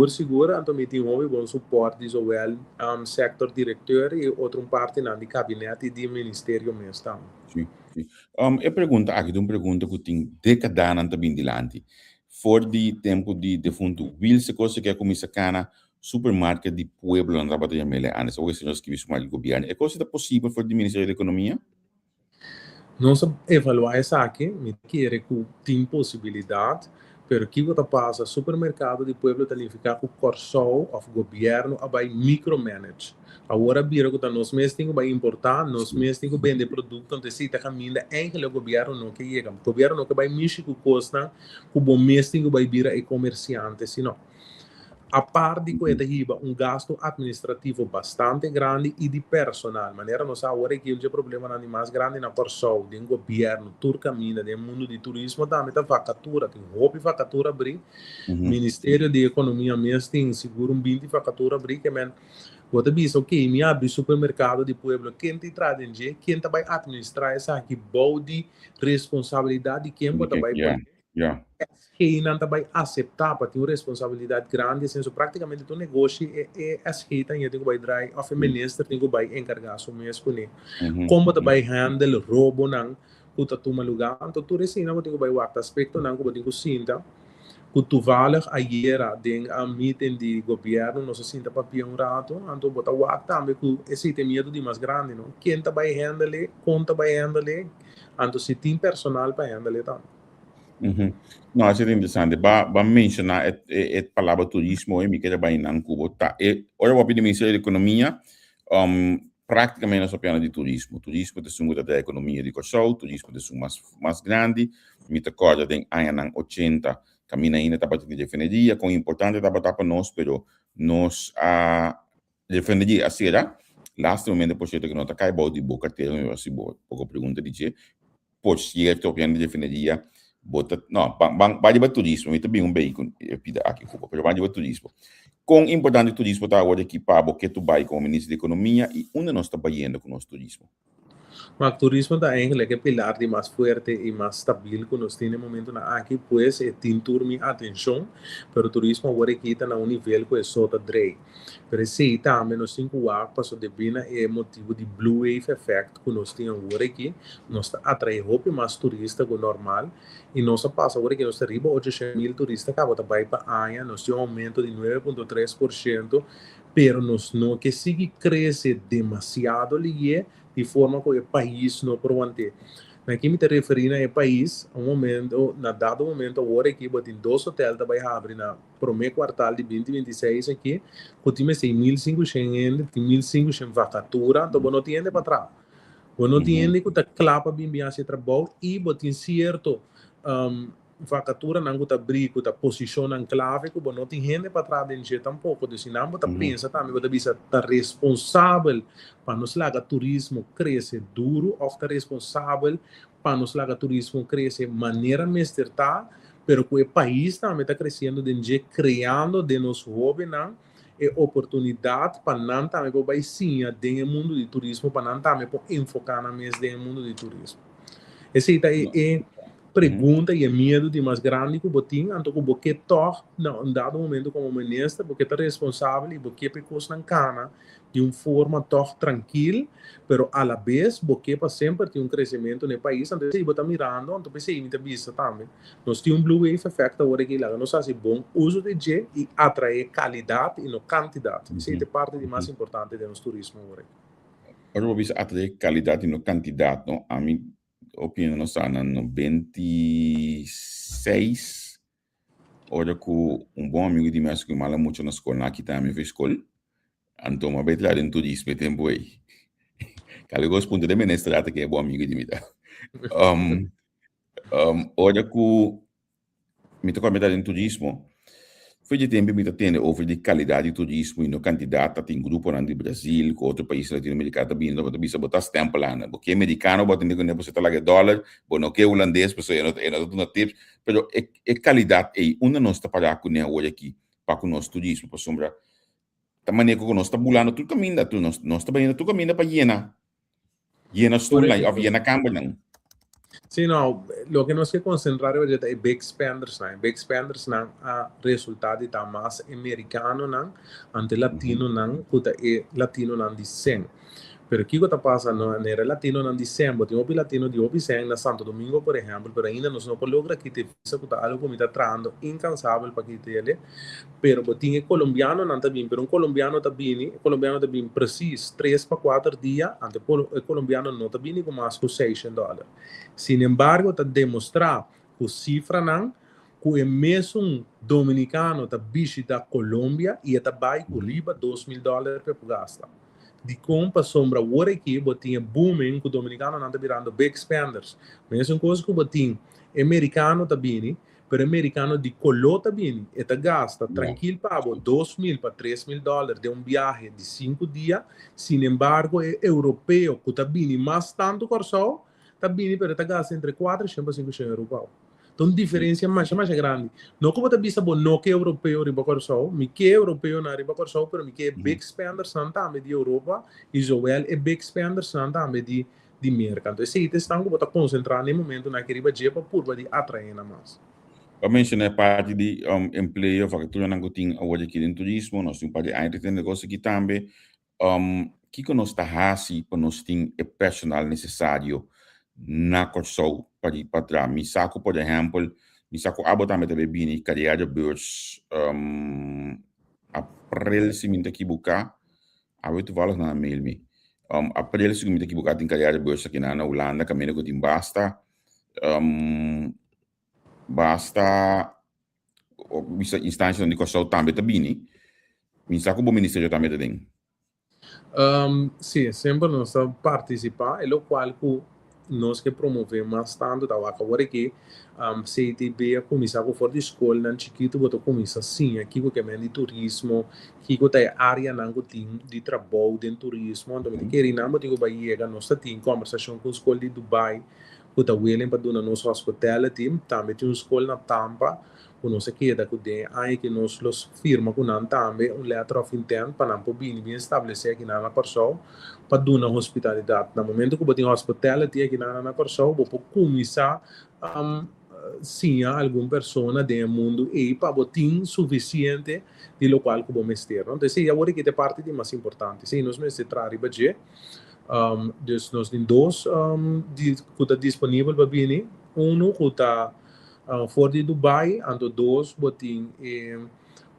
seguro, então me tem um bom suporte de Joel, sector diretor e outra parte na de gabinete e de ministério mesmo. Sim. Eu pergunto aqui, uma pergunta que tem décadas também dilante. For de tempo de defunto, will se coisa que é como essa cana supermarket de pueblo na trabalho de mele anos, ou se nós que visamos o governo, é coisa possível for do Ministério da Economia? Nós evaluar essa aqui, me quer que tem possibilidade. Pero que você passa supermercado de pueblo está ficar com o corso o governo vai micromanage. Agora vira que nós mesmos temos que importar, nós mesmos temos que vender produto, então se está caminhando o governo não que chega, o governo não que vai mexer com costa, o bom mesmo tem que vai virar comerciante, senão a parte de que gasto administrativo bastante grande e de personal. Maneira nós agora que o problema não é mais grande na corso, de governo, turcamina, do mundo de turismo, também tem vacatura, tem roupa e vacatura abrir. Ministério da Economia mesmo tem seguro 20 vacatura abrir, que você diz, ok, me abre supermercado de pueblo, quem te traz em dia, quem vai administrar essa aqui, de responsabilidade de quem você vai quem não vai aceitar para ter uma responsabilidade grande, assim, praticamente o negócio é aceita e tem que vai dar a ministra tem que vai encarregar o mesmo né como você vai handle roubo não que tu toma lugar então tudo isso não tem que vai o aspecto não que tem que sinta que tu vale ayer tem a meeting de governo não se sinta papel rato então bota o também que esse tem medo de mais grande não quem tá vai handle quanto vai handle então se tem personal para handle também. Não, isso é interessante. Para mencionar a palavra turismo, eu me quero bem na Cuba. Olha, o Ministério da Economia, praticamente nós falamos de turismo. Turismo é uma da economia de Corsol, turismo é mais grande. Me recordo tem anos 80, caminha ainda estava de defenderia, com importante estava para nós, pero nós defenderia assim era. Last momento, por certo que não está caindo de boca terra, assim, pouca pergunta de por certo, o plano de defenderia não, vai de turismo, mas também veículo aqui, mas vai de turismo. Com importante turismo está agora equipado, que tu vai com o Ministro da Economia e onde nós estamos indo com o nosso turismo? Mas o turismo está é o pilar de mais forte e mais estável que nós temos no momento aqui, pois tem turma atenção, mas o turismo agora aqui está no nível que é só da Drey. Mas se também nós temos que passou de bem é motivo de Blue Wave Effect que nós temos agora aqui, nós atraímos mais turistas que normal e nós passa agora que nós arriba 800,000 turistas que vai para Anha, nós temos um aumento de 9,3%, pero nós não que siga crescer demasiado ali de forma que o país não provante. Aqui me referindo ao país, a momento, na dado momento, agora aqui, tem 2 hotéis que vai abrir na primeiro quartal de 2026 aqui, que tem 6.500, tem 1.500 vacatura, então não tem para trás. Não tem que está claro para bem esse trabalho e tem certo vacatura não está brigo, está posiciona em clave, que não tem gente para trás de gente tampouco, então não está pensa também, está responsável para nos laga turismo crescer duro, ou está responsável para nos laga turismo crescer maneira mestertar, pero que o país também está crescendo de gente criando de nos jovens, é oportunidade para nós também para sim dentro do mundo do turismo, para nós também para enfocar na mesa dentro do mundo do turismo. Essa é pergunta e medo de mais grande que você tem, então você toca em dado momento como ministro, você está responsável e você precisa na cana de uma forma toca tranquila, pero a la vez você para sempre tem crescimento no país, então você está mirando, então você está vista também. Nós temos Blue Wave Effect agora que lá, nós fazemos bom uso de G e atrair qualidade e não quantidade. Essa é a parte mais importante do nosso turismo agora. Agora vamos atrair qualidade e não quantidade, não? A mim opinião nossa no 26 olha que bom amigo de mim que mala muito na escola aqui também fez escola então uma vez lá dentro disso tempo aí cale gosto ponto de menestrata que é bom amigo de mim olha que me tocou metade dentro turismo foi de tempo me tendo over de qualidade de turismo e no candidata tem grupo lá de Brasil com outro país latino-americano também não bisa botar stamp lá né porque americano bota nem que você tá lá que dólar bueno que holandês pessoa não tips pero é qualidade aí uma nós está para com né hoje aqui para com nosso turismo para sombra também que nós está bulando tudo caminho tu nós está bem tudo caminho para Jena estou lá ou Jena campo não. Sim, não, o que nós queremos concentrar hoje é Big Spenders, né? Big Spenders não a resultado está mais americano não, ante latino não, que é latino não de 100. Pero aqui que está passando era latino não de 100, tem um latino de 100 na Santo Domingo, por exemplo, pero ainda nós não logra que te isso que está algo que me está trando incansável para que ele, pero tem colombiano não também, pero colombiano também preciso 3 para 4 dias, ante colombiano não também com mais que $600. Sin embargo, está demonstrar que cifra não que é mesmo dominicano está visita Colômbia e está vai com riba $2.000 para gastar. De compra sombra agora aqui, botinha booming que o dominicano não está virando big spenders. Mesma coisa que o botinho americano também, pero americano de colô também, e tá gasta tranquilo para $2.000 para $3.000 de viagem de 5 dias. Sin embargo, é europeu que também mais tanto corso, também pero tá gasta entre 400 e 500 euros. Então, diferença mais grande. Não como está vista, não que é europeu riba corso, me que é europeu na riba corso, pero me que é big spenders não também de Europa, e Joel é big spenders não também de mercado. Então, esse estão como está concentrado no momento na que riba de para por de atrair mais. Eu mencionei parte de emprego, vacatura não tem hoje aqui dentro do turismo, nós temos parte de área de negócio aqui também. Que nós está assim para nós ter o personal necessário na corso para trás. Me saco, por exemplo, também bem carreira de beurs april se me aqui buscar, tu falas na mail me. April se me aqui buscar tem carreira de beurs aqui na Holanda, caminho que tem basta bisa instância onde corso também bem. Me saco o ministério também tem. Sim, sempre nós participar, é o qual nós que promovemos bastante da agora aqui CTB começar com fora de escola não chiquito botou começa assim aqui que é de turismo aqui que tem área não tem de trabalho de turismo então me querer não botou Bahia nós tem conversação com a escola de Dubai que está willing para dar nosso hospitality também tem uma escola na Tampa que nós aqui da que aí que nós los firma com não também letter of intent para não poder bem estabelecer aqui na pessoa para dar hospitalidade no momento que botem hospitality aqui na pessoa vou começar sim alguma pessoa do mundo e para botar suficiente de local que vamos ter então esse agora que é parte de mais importante sim nós vamos entrar em budget dus nós temos dois que está disponível para vir que está fora de Dubai, então dois botem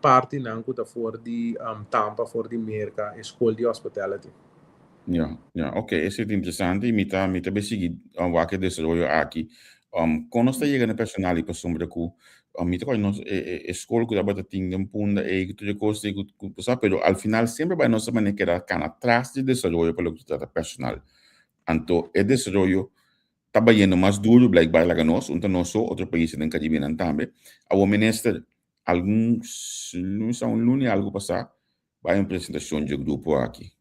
parte nanku ta voor die Tampa, voor die merka, school die hospitality. Ja, ok, isso é interessante. Me tá bem seguido, o que desenvolveu aqui. Quando está chegando a personal e para sombra com, me tá com nós, escola que dá para ter um ponto, que tudo coisa que sabe, pero al final sempre vai nossa maneira que era cana atrás de desenvolver para o que está personal. Então, o desenvolvimento está indo mais duro, blijkbaar lá nós, então nós outro país em Caribe também. O ministro, alguns, não são lunes, algo passar, vai uma apresentação de grupo aqui.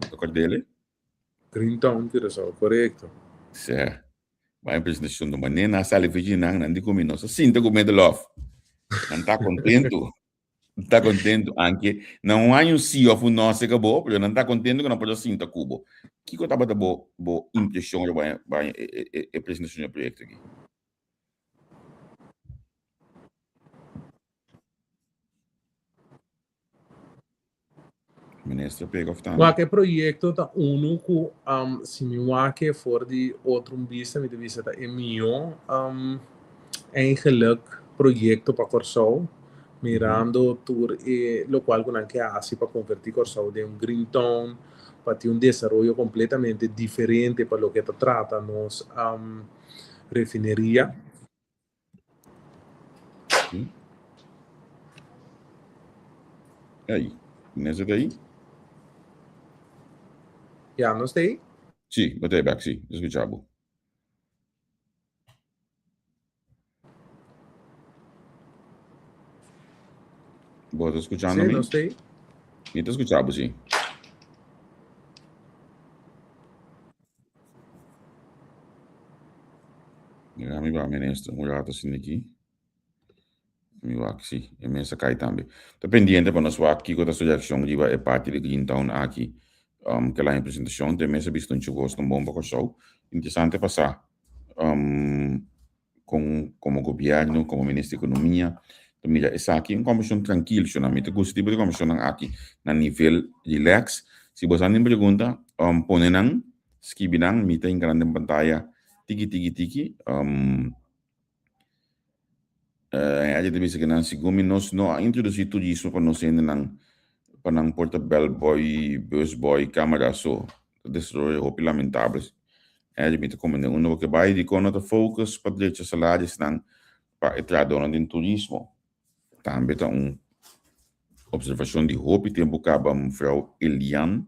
Tocar dele? Greentown, que é correto. Certo. Vai uma apresentação de maneira, sala virginal, não digo menos. Sinta com medo, love. Não está contento? Está contento, anche não há CEO of nós que acabou, porque não está contente que não pode sinta cubo. Que coisa para boa impressão vai a apresentação do projeto aqui. Ministro pega of time. Qualquer projeto tá único, se me wake voor die outro business, me devia estar eigenlijk projeto para Corsou, mirando tour lo cual con anche así para convertir Corsou de un green town para ter un desarrollo completamente diferente para lo que trata nos refinería. Aí, nessa daí? Já, não sei? Sim, botei back, sim, escutavo. Vos escuchando Sim, me? não sei. Me te escuchavo, sim. Ja, mi va, ministro, un rato sin aqui. Mi va, sim, e me sakai também. Tô pendiente para nós aqui com a sugestão de vai parte de Green Town aqui. Que lá em apresentação, tem mesa visto um gosto bom para o show. Interessante passar como governo, como ministro da economia. Também essa aqui é uma comissão tranquila, chonamento. Gosto tipo de comissão aqui na nível relax. Se você não pergunta, põe nang, escreve nang, mita em grande pantalla, tiki. A gente deve ser que segundo nós não introduzir tudo isso para nós ainda não portable boy, bus boy, câmera só. Destroy hope lamentáveis. A gente como um que vai de quando a focus para direito salários não para entrar dentro do turismo. Também tá observação de hope tempo acaba mevrouw Elian.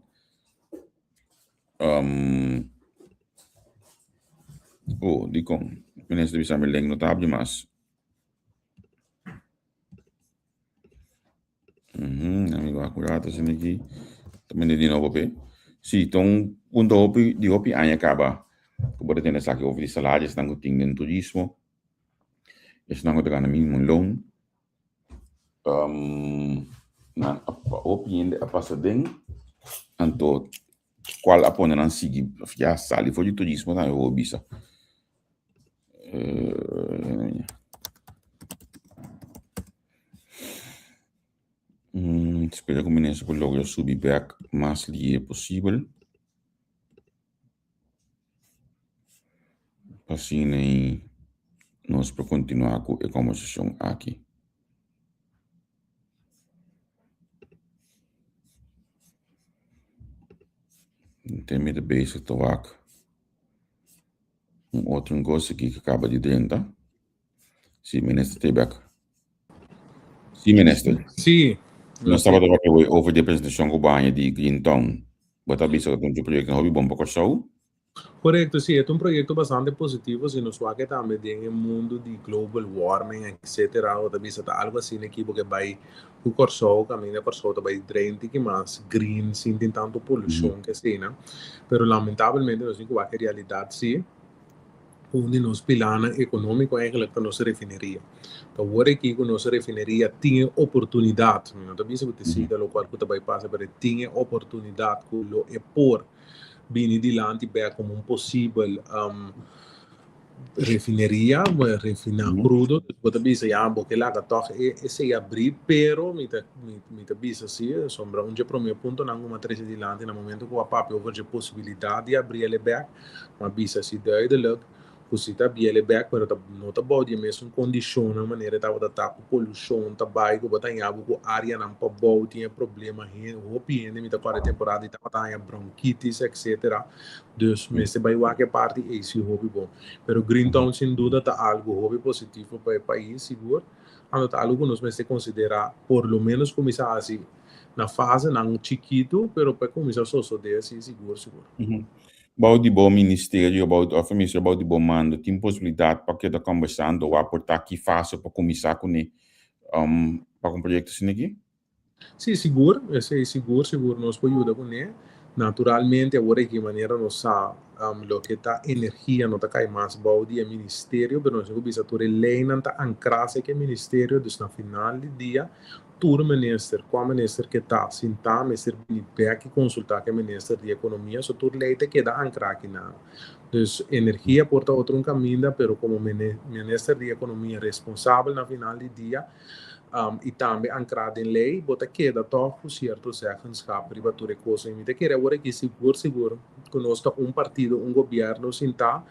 Die kon minister bisa meleng notável mas. Amigo acurado assim aqui. Também de novo pe. Sim, então quando hope de hope aí acaba. Pode ter essa que over de salários não tem no turismo. Esse não tem mínimo loan. Na opinião a passadem anto qual apone não sigue já sali foi de turismo na eu bisa. Espero que o ministro coloque subir back mais li possível. Assim nem nós para continuar com a conversação aqui. Tem de basic tabaco. Outro negócio aqui que acaba de dentro. Sim, ministro Tebac. Sim, ministro. Sim. Nós estávamos falando over a apresentação cubana de Green Town. Bota bisa que tem um projeto hobby bom para o Correto, sim, é um projeto bastante positivo, se nos vai que também tem um mundo de global warming, etc. Ou também está algo assim aqui porque vai o Corsou, caminho de Corsou, vai drente que mais green, sem tanto poluição que assim, né? Pero lamentavelmente nós temos que realidade sim, onde nos pilana econômico é que nossa refinaria. Então, agora aqui com nossa refinaria tinha oportunidade, não também se você siga o qual que vai passar, mas tinha oportunidade com o por bini di Lantibè como um possível refineria, refinar crudo, pode bisa ya porque lá que toch esse abrir, pero me bisa assim, sombra um primeiro ponto não uma três de Lanti no momento que o papo houve a possibilidade de abrir ele back, mas bisa assim duidelijk cosita biele back pero não tá bom de mesmo condiciona maneira tava tá com poluição tá baixo botar em água com área não para bom tinha problema aí hopi ainda me tá para temporada e tava tá bronquitis etc. Dus mas vai o que parte esse hopi bom pero Greentown sem dúvida tá algo hopi positivo para o país seguro ando tá algo nos mas se considera por lo menos começar assim na fase não chiquito pero para começar só de assim seguro. About die bom ministério, of ministério, about die bom mando, tem possibilidade para que está conversando ou aportar aqui fácil para começar com para um projeto assim aqui? Sim, seguro, esse é seguro nos pode ajudar com ele. Naturalmente, agora de maneira nossa, lo que está energia não está cai mais bom dia ministério, mas nós vamos ter lei não está ancrada que ministério, dus na final do dia todo minister, qual minister que está sentar, minister que consultar que minister de economia, so toda lei te queda ancrada aqui na. Dus energia porta outro caminho, pero como minister de economia responsável na final do dia, e também ancrado em lei, bota queda toch certo zeggenschap privature coisa e me quer agora que seguro conosco partido governo sinta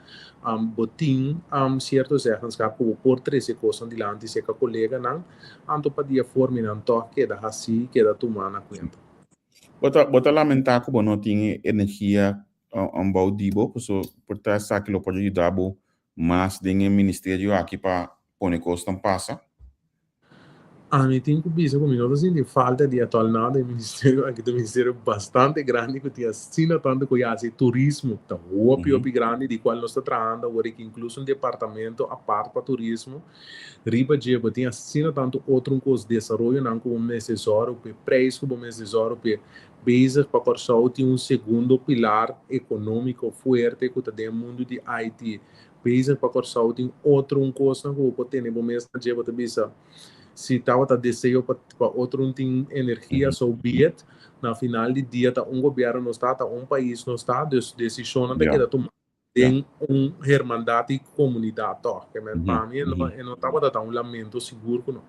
botin certo zeggenschap por 13 coisas dilante se que colega não anto padia forma não toch queda assim queda tomar na conta. Bota lamentar que não tem energia baudibo, por essa que lo pode ajudar mais de ministério aqui para pôr costa passa. Mi tenho visto comigo assim de falta de atualidade no ministério aqui do ministério bastante grande que tinha sina tanto que já se turismo tá opi grande de qual nós está trabalhando agora que incluso departamento a parte para turismo riba de tinha sina tanto outro coisa de desenvolvimento não como necessário para preço como necessário para base para cortar tem segundo pilar econômico forte que está dentro do mundo de IT base para cortar tem outro coisa que pode ter no mês de você bisa se estava a desejo para outro tem energia soviética na final do dia tá governo não está país não está decisão que da tomar tem hermandade comunidade que para mim não estava tão lamento seguro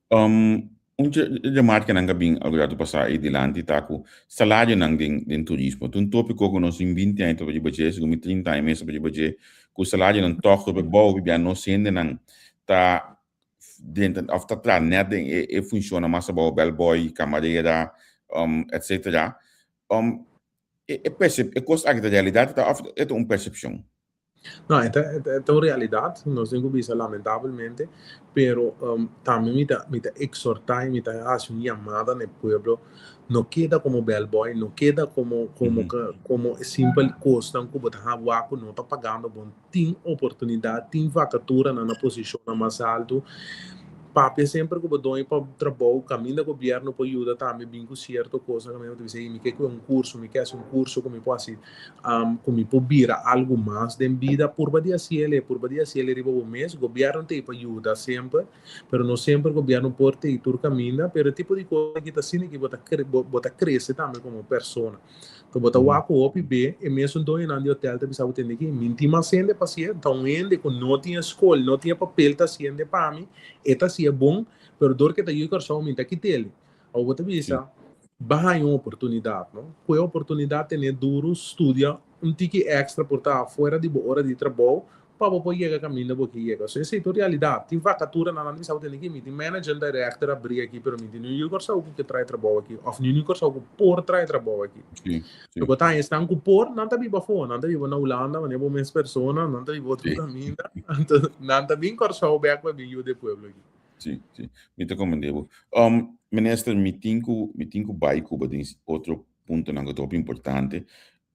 não de marca nanga bing agora passar aí dilante tá com salário nang den turismo um tópico que nós em 20 anos para budget como 30 anos para budget com salário não toca para bom bem não sendo não tá dentro of tá tra net e funciona mais bom bellboy camareira etc. É coisa que da realidade tá é uma percepção. Não, é uma realidade, nós temos visto lamentavelmente, pero também me exortar, me fazer uma chamada no pueblo, não queda como bellboy, não queda como simples coisa, que você não está pagando, tem oportunidade, tem vacatura na posição mais alta, papi sempre que dou para trabalho, caminho do governo para ajudar também bem com certa coisa, que eu disse, me quer curso, me quer um curso que me possa como virar algo mais de vida por badia se ele riba o mês, o governo tem para ajudar sempre, mas não sempre o governo pode ter tur caminho, mas tipo de coisa que está sendo que bota crescer também como pessoa. Que bota o aco op b e mesmo do em ande hotel também sabe ter que mentir mais sendo paciente, então ende que não tinha escola, não tinha papel tá sendo para mim, eta se é bom, pero dor que tá aí que só aumenta aqui dele. Ou você visa, barra uma oportunidade, não? Foi a oportunidade de ter duro estudia tique extra por estar fora de hora de trabalho, para poder chegar caminho porque chega. Isso é a realidade. Tem vacatura na análise sabe ter que me tem manager director abrir aqui, pero me tem não eu só que trai trabalho aqui, ou não só que por trai trabalho aqui. Eu botar em estão com por, não tá vivo fora, não tá vivo na Holanda, mas é bom mais pessoa, não tá vivo outro caminho, não tá bem corso back para bem de pueblo aqui. Sim. Me te comandebo. Minister, me tinco bai Cuba tem outro ponto na que é importante.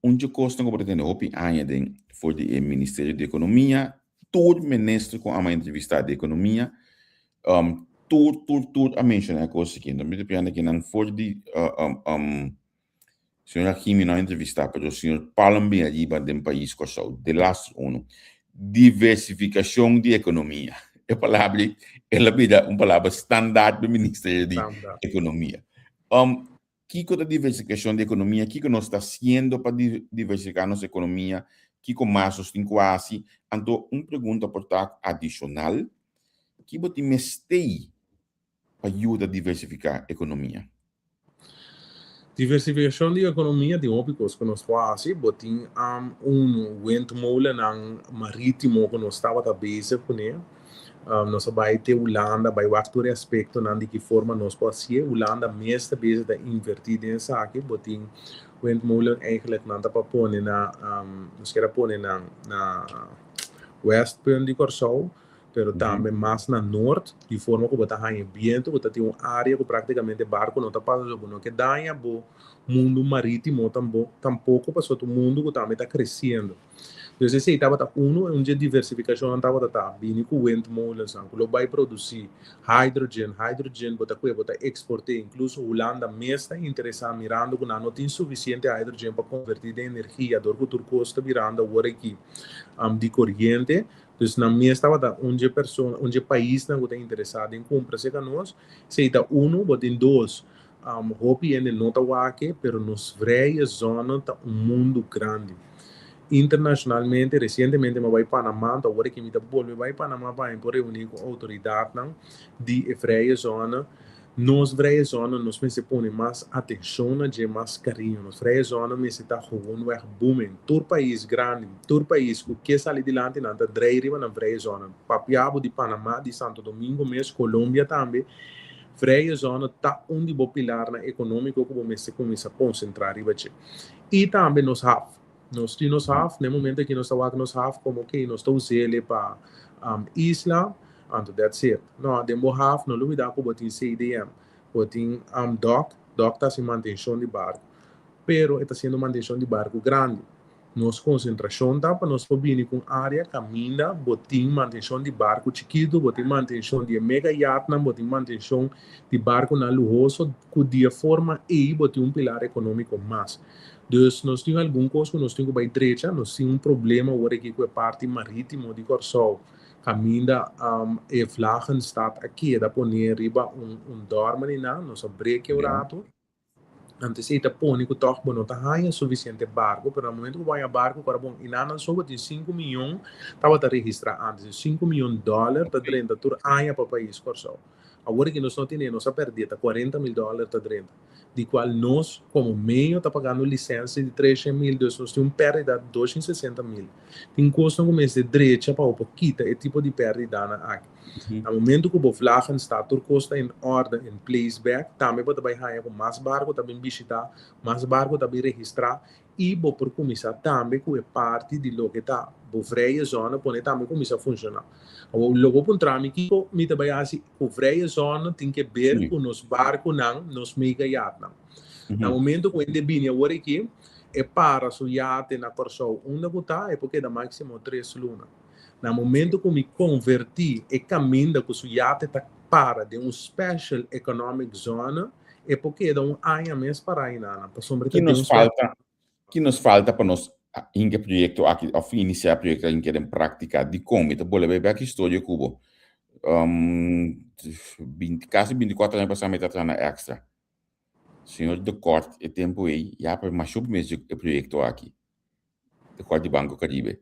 Onde costa que você tem hopi añaden for de Ministério da Economia, todo ministro com a entrevista de economia, todo a mencionar coisa aqui. Então, me depende que não for de senhora Kimi na entrevista para o senhor Palombi ali para o país costa de last ano, diversificação de economia. É uma palavra standard do Ministério da Economia. Que a diversificação da economia, que nós está sendo para diversificar nossa economia, que mais os tem quase, então pergunta por adicional, que você mestei para ajudar a diversificar a economia? Diversificação de economia tem óbicos que nós fazemos, botin windmolen ang marítimo que nós estava da base com ele. Nós vai ter Holanda, vai outro aspecto de que forma nós podemos Holanda mesmo base da invertir nessa aqui, botin windmolen eigenlijk não dá para pôr nós quer pôr na west punt de Corsol, pero também mais na norte, de forma que você tem ambiente, você tem uma área que praticamente barco não está passando, não que daia o mundo marítimo tampouco passou o mundo que também está crescendo. Então, esse estava onde diversificação estava bem com windmolens, que vai produzir hydrogen, você exportar, incluso Holanda mesmo está interessado mirando que não tem suficiente hidrogênio para convertir em energia, do que o custo mirando agora aqui de corrente. Então, na minha estava onde país não está interessado em comprar se nós, se está tem dois, hobby ainda não está aqui, pero nos várias zonas está mundo grande. Internacionalmente, recentemente me vai para Panamá, agora que me dá me vai para Panamá para reunir com a autoridade de várias zonas. Nos várias zonas, nós se põe mais atenção, mais carinho. Nos várias zonas, me está jogando booming. Todo país grande, todo país que sai adiante, não está dreiriva na várias zonas. Papiabo de Panamá, de Santo Domingo, mesmo Colômbia também. Várias zonas está onde o pilar econômico que se começa a concentrar. E também nos nós temos no momento que nós estamos como que nós estamos ele para isla, and that's it. Não, temos no lugar que botin CDM, botin dock está sem manutenção de barco, pero está sendo manutenção de barco grande. Nossa concentração tá para nós vir com área caminha, botin manutenção de barco chiquito, botin manutenção de mega yacht, botin manutenção de barco na luxuoso, que de forma e botin pilar econômico mais. Dus nós temos algum coisa, nós temos bem direita, nós temos problema agora aqui com a parte marítima de Corsol. Caminha e Vlagen staat aqui, da poner riba dorme nós break o rato. Antes de põe que toch não tá suficiente barco, pero no momento que vai a barco, para bom, inana só de 5 milhões, estava a registrar antes, $5 milhões tá dentro tur aia para país Corsol. Agora que nós não temos, nós perdemos $40 mil tá dentro, de qual nós, como meio, está pagando licença de 300 mil, nós temos perda de 260 mil. Tem custo no mês de direita para o pouquinho, é tipo de perda aqui. No momento que o Vlagen está, tudo custa em ordem, em place back, também pode vai com mais barco, também visitar, mais barco também registrar, e por começar também com a parte de lo que está, a freia zona, pode também começar a funcionar. Logo por trás, que me também assim, a freia zona tem que ver com os barcos, nos mega yacht. No momento que ele vem agora aqui, é para o iate na Corsol, onde está, é porque dá máximo 3 lunas. No momento que me converti e caminho que o iate está para de special economic zone, é porque dá área mesmo para aí, que nos falta para nós iniciar projeto aqui, ao iniciar projeto em prática de como, então boleh bem aqui história cubo, quase 24 anos passar metade na extra. Senhor de corte e tempo aí, já para mais sobre mesmo o projeto aqui, de corte de Banco Caribe.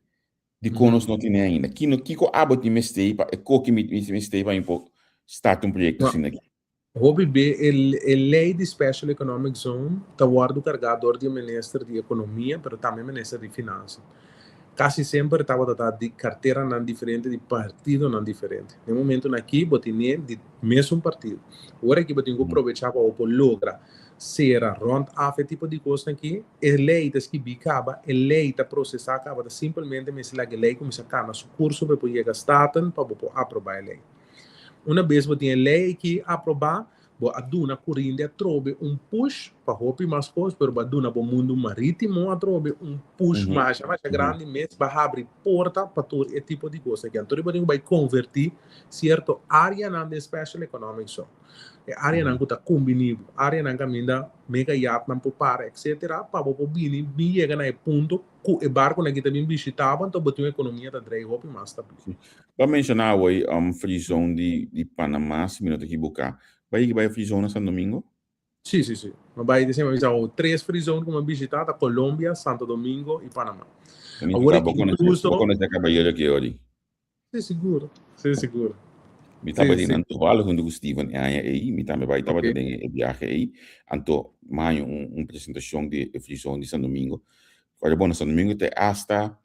De conos não tem ainda. Kiko abot de mestei para que me mestei para start projeto assim aqui. Hobby B, a lei de Special Economic Zone está guardado carregador de ministro de economia, mas também ministro de finanças. Quase sempre estava de carteira não diferente, de partido não diferente. No momento aqui, eu tinha de mesmo partido. Agora que eu tenho que aproveitar para lograr ser rond af tipo de coisa aqui, a lei que bicaba, a lei está processar acaba simplesmente me se a lei começa a cair no curso para poder gastar para aprovar a lei. Uma vez que tem a lei que aprovar, a duna corrente trobe push para roubar mais coisas, mas a duna para o mundo marítimo trobe push mais grande mesmo para abrir porta para todo esse tipo de coisa aqui. Então, ele vai convertir certa área na Special Economic Zone. A área não está combinada, a área não caminha mega yacht não para, etc. Para o bini chega no ponto que o barco não também visitava, então a economia da dreia roupa mais estável. Para mencionar hoje free zone de Panamá, se minuto aqui buscar. Vai free zone Santo Domingo? Sim. Vai dizer, mas há 3 free zones como visitada, Colômbia, Santo Domingo e Panamá. Agora que incluso... Vou conhecer a caballeira aqui hoje. Sim, seguro. Mi tava sim. dinando toval junto com Steven aí, mi também vai tava Ok. dando viagem aí, anto maio apresentação de frisão de São Domingo. Olha, bom, São Domingo te hasta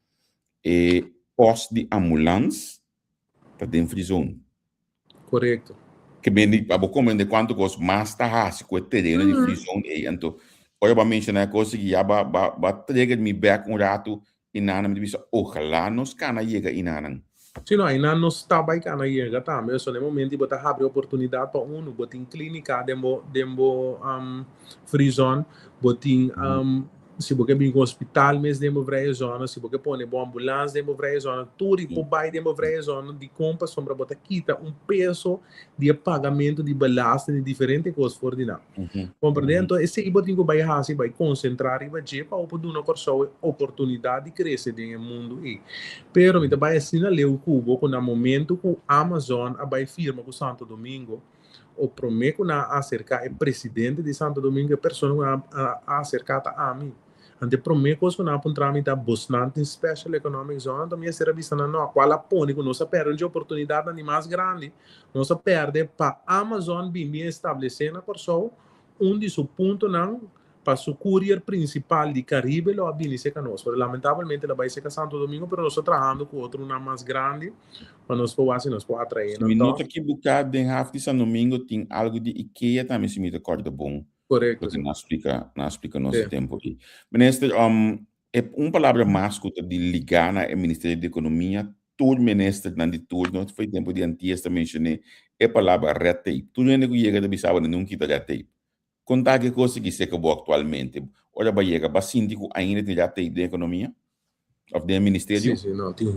posto de ambulância tá dentro frisão. Correto. Que bem de abo comendo quanto gosto mais tá rasi com terreno de frisão aí, anto olha para mencionar coisa que já ba trigger me back rato e nada me disse, ojalá nos cana chega e nada. Sim, ainda não está bem cá na IEGA também, só no momento de botar abrir oportunidade para botar em clínica, dembo frison, botar se você vem com hospital, mesmo dembo vreia zona, se você põe boa ambulância, dembo vreia zona, tudo e pai dembo vreia zona, de compra sombra botar quita peso de pagamento de balasta de diferentes coisas for dinar. Compreende? Então, esse ibo tinha que vai concentrar e vai para dar uma oportunidade de crescer no mundo e pero me vai ensinar o cubo com o momento que a Amazon vai firma com Santo Domingo o prometo na acercar o presidente de Santo Domingo a pessoa a acercar a mim ante prometo que na apontar me da bastante special economic zone também será vista na qual a pone que nossa perde oportunidade de mais grande nossa perde para Amazon bem estabelecer na pessoa onde seu ponto não para o courier principal de Caribe lo abinise conosco. Lamentavelmente ela vai ser a Santo Domingo, mas nós estamos trabalhando com outro na mais grande, para nós poder atrair. Minuto aqui bocado em half de São Domingo tem algo de IKEA também se me recorda bom. Correto. Porque não explica nosso tempo aqui. Ministro, é palavra mais que de ligar na Ministério da Economia, todo ministro na de turno, foi tempo de antes também mencionei, é palavra red tape. Tudo ainda que chega de Bissau, não quita red tape. Contar que coisa que se acabou atualmente. Olha, vai chegar, vai síndico ainda tem red tape da economia? Of the Ministério? Sim, não, tem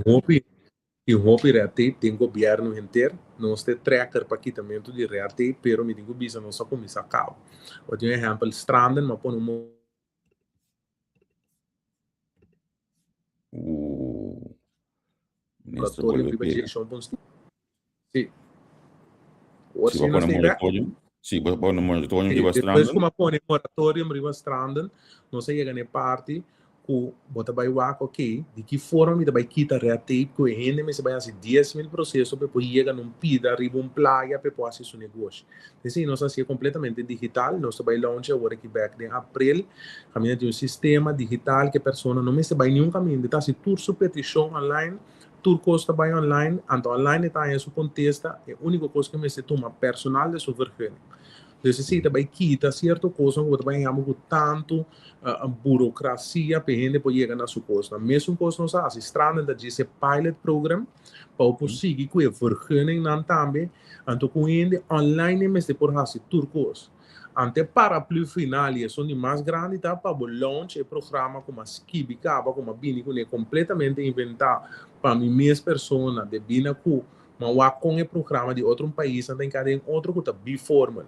red tape, tem governo inteiro, nós temos tracker para quitamento de red tape, pero me digo, bisa, não só começa a cabo. Eu tenho um exemplo, Stranden, mas põe Ministro moratório, privatização, sim. Se vai pôr no moratório? Sim, vai pôr no moratório de Stranden? Depois, como põe moratório de Stranden, nós chegamos na parte que bota vai wako ok, de que forma ele vai quitar red tape que ainda me se vai fazer 10.000 processos para poder chegar num pida, arriba playa para poder fazer seu negócio. Assim, nós assim completamente digital, nós vai launch agora aqui back em abril, caminho de um sistema digital que a pessoa não me se vai nenhum caminho, está se tour sua petição online, tour costa vai online, então online está em sua contesta, é a única coisa que me se toma personal de sua vergonha. Necessita vai quitar certo coisa que vai ganhar com tanto burocracia para gente poder chegar na sua coisa. Mesmo coisa nós fazemos estranho da esse pilot program para conseguir que a vergunning não também, então com ele online mas depois fazer tudo coisa. Ante para plus final e são de mais grande tá para o launch o programa como a Skibi acaba como a Bini que é completamente inventar para mim mesma pessoa de Bina com mas com o programa de outro país tem que outro que tá biformal.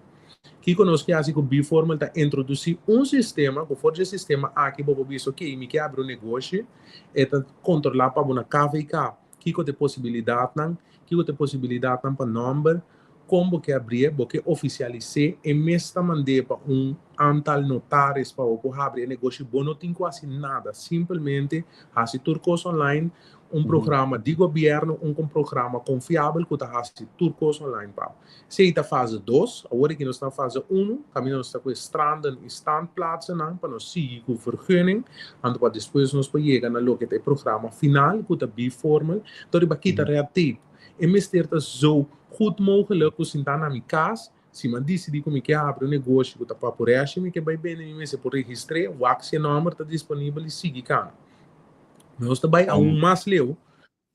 Que conosco que assim que o Biformal está introduzir sistema, que for de sistema aqui para ver ok, me que abre um negócio, é controlar para uma KVK, que tem possibilidade não, que tem possibilidade não para número, como que abrir, porque oficializar e mesmo mandar para antal notários para o abrir negócio, bom não tem quase nada, simplesmente assim turcos online programa de governo, programa confiável que está fazendo turcos online. Se está fase 2, agora que nós estamos na fase 1, também nós estamos com Stranden e standplaatsen para nós seguir com vergunning, e para depois nós podemos chegar no que é o programa final, que está biformal, então vai quitar red tape. E mesmo está zo goed mogelijk, que se está na minha casa, se me decidi como que abre um negócio, que está para por aí, que vai bem, se por registrar, o axi número está disponível e seguir cá. Nós também há mais leu.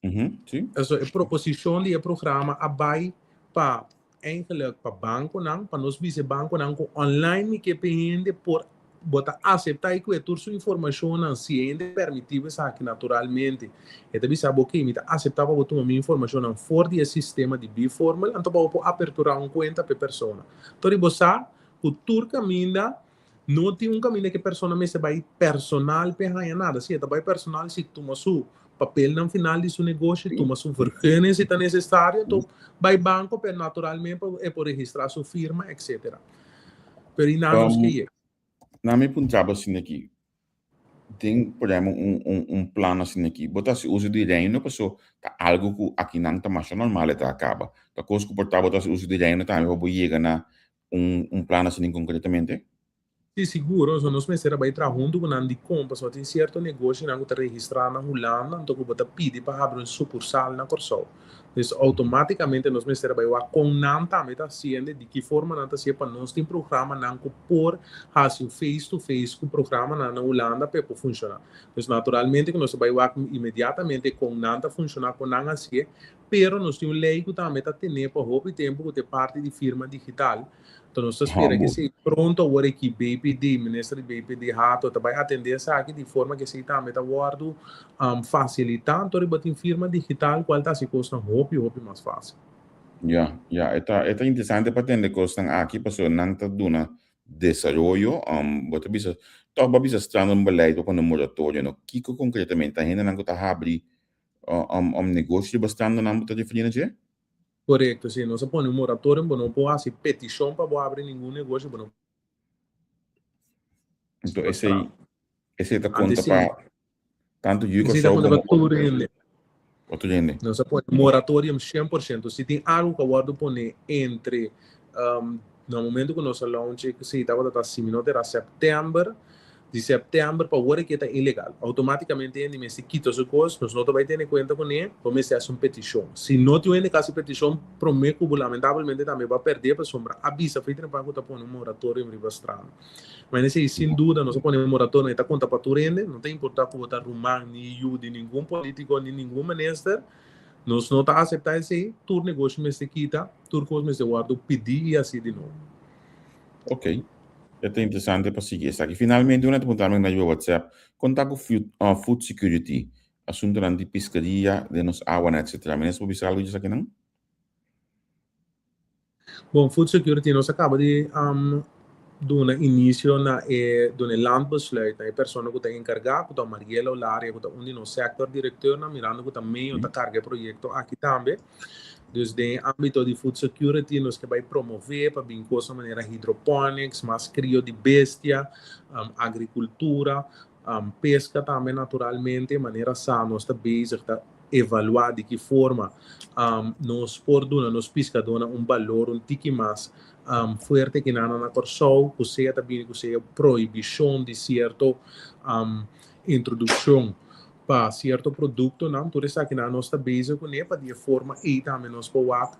Sim. A proposição de programa vai para eigenlijk para banco não, para nós vice banco não com online que pende por botar aceitar que toda sua informação não se ainda permitido isso aqui naturalmente. E também sabe que me aceitar para botar minha informação não fora do sistema de biformal, então para aperturar conta para pessoa. Então você o tour caminho não tem caminho que a pessoa me se vai personal para nada, se vai personal se toma su papel no final de seu negócio, toma sua vergunning se está necessário, então vai banco para naturalmente para registrar sua firma, etc. Pero não nos que na me punjaba assim aqui. tem, por exemplo, plano assim aqui. Botar se uso de reino, pessoa, tá algo que aqui não tá mais normal, tá acaba. Tá coisa que botar se uso de reino também, vou chegar na plano assim concretamente. Sì, sicuro, sono smesera vai tra junto con andi compa, so tin certo negócio na que registrar na Holanda, então que bota pedi para abrir sucursal na Corsol. Então automaticamente nós mesera vai wa com nanta meta haciendo de que forma nanta se para nós tem programa nan ko por hasil face to face com programa na Holanda para funcionar. Então naturalmente que nós vai wa imediatamente com nanta funcionar com nan assim, pero nós tem lei que também tá tendo para hobby tempo que te parte de firma digital. Então, nós esperamos que se pronto agora que BPD, ministro de BPD, rato, vai atender essa aqui de forma que se também está guardo facilitando a firma digital, qual está se custa hopi mais fácil. Esta interessante para entender que estão aqui pessoas não estão dando desenvolvimento, você bisa, talvez bisa estando um beleid op een moratório, no kiko concretamente, ainda não está abrir negócio bastante não está diferente. Correto, sim, nós põe um moratório, não pode fazer petição para abrir nenhum negócio, não. Então esse está conta para tanto eu como tudo ainda. Outro gente. Nós põe moratório 100%. Se tem algo que eu guardo põe entre no momento que nós launch que se estava da seminote era setembro, de setembro para agora que está ilegal. Automaticamente ele me se quita as coisas, nós não vai ter em conta com ele, comece a fazer uma petição. Se não tiver caso petição, prometo que lamentavelmente também vai perder para sombra. Avisa, feito para que põe um moratório em Ribastrano. Mas nesse sem dúvida nós põe um moratório, está conta para tudo, não tem importância que botar rumar nem eu de nenhum político nem nenhum ministro. Nós não está aceitar esse tur negócio me se quita, tur coisa me se guarda pedir e assim de novo. Ok. É interessante para seguir. Aqui finalmente uma pergunta na meu WhatsApp, contar com food security, assunto de pescaria, de nos água, etc. Mas você algo disso aqui não? Bom, food security nós acaba de do início na do landbesluit, na pessoa que está encarregada, que está Mariela Olaria, que está onde no sector diretor na Miranda, que também está carga projeto aqui também. Dus de âmbito de food security, nós que vai promover para bem coisa maneira hydroponics, mais crio de bestia, agricultura, pesca também naturalmente, maneira sana, nós está basic, está evaluar de que forma nós podemos nós pescadores valor tique mais forte que na Corsol, que seja também que seja proibição de certo introdução para certo produto, não, tudo isso aqui na nossa base com ele para de forma e também nós podemos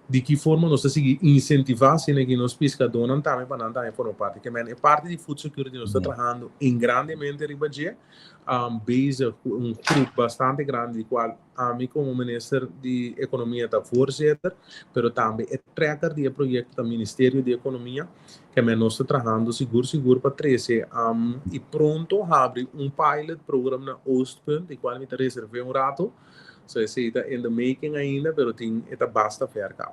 de que forma nós seguir incentivar se que nós pescadores não também para não também formar parte, que é parte de food security nós está trabalhando em grandemente ribadia, base grupo bastante grande de qual a mim como ministro de economia está voorzitter, pero também é tracker de projeto do Ministério de Economia que nós está trabalhando seguro para 13 e pronto abre pilot programa na Oostpunt, de qual me reservei rato. So esse está in the making ainda, pero tem eta basta verka.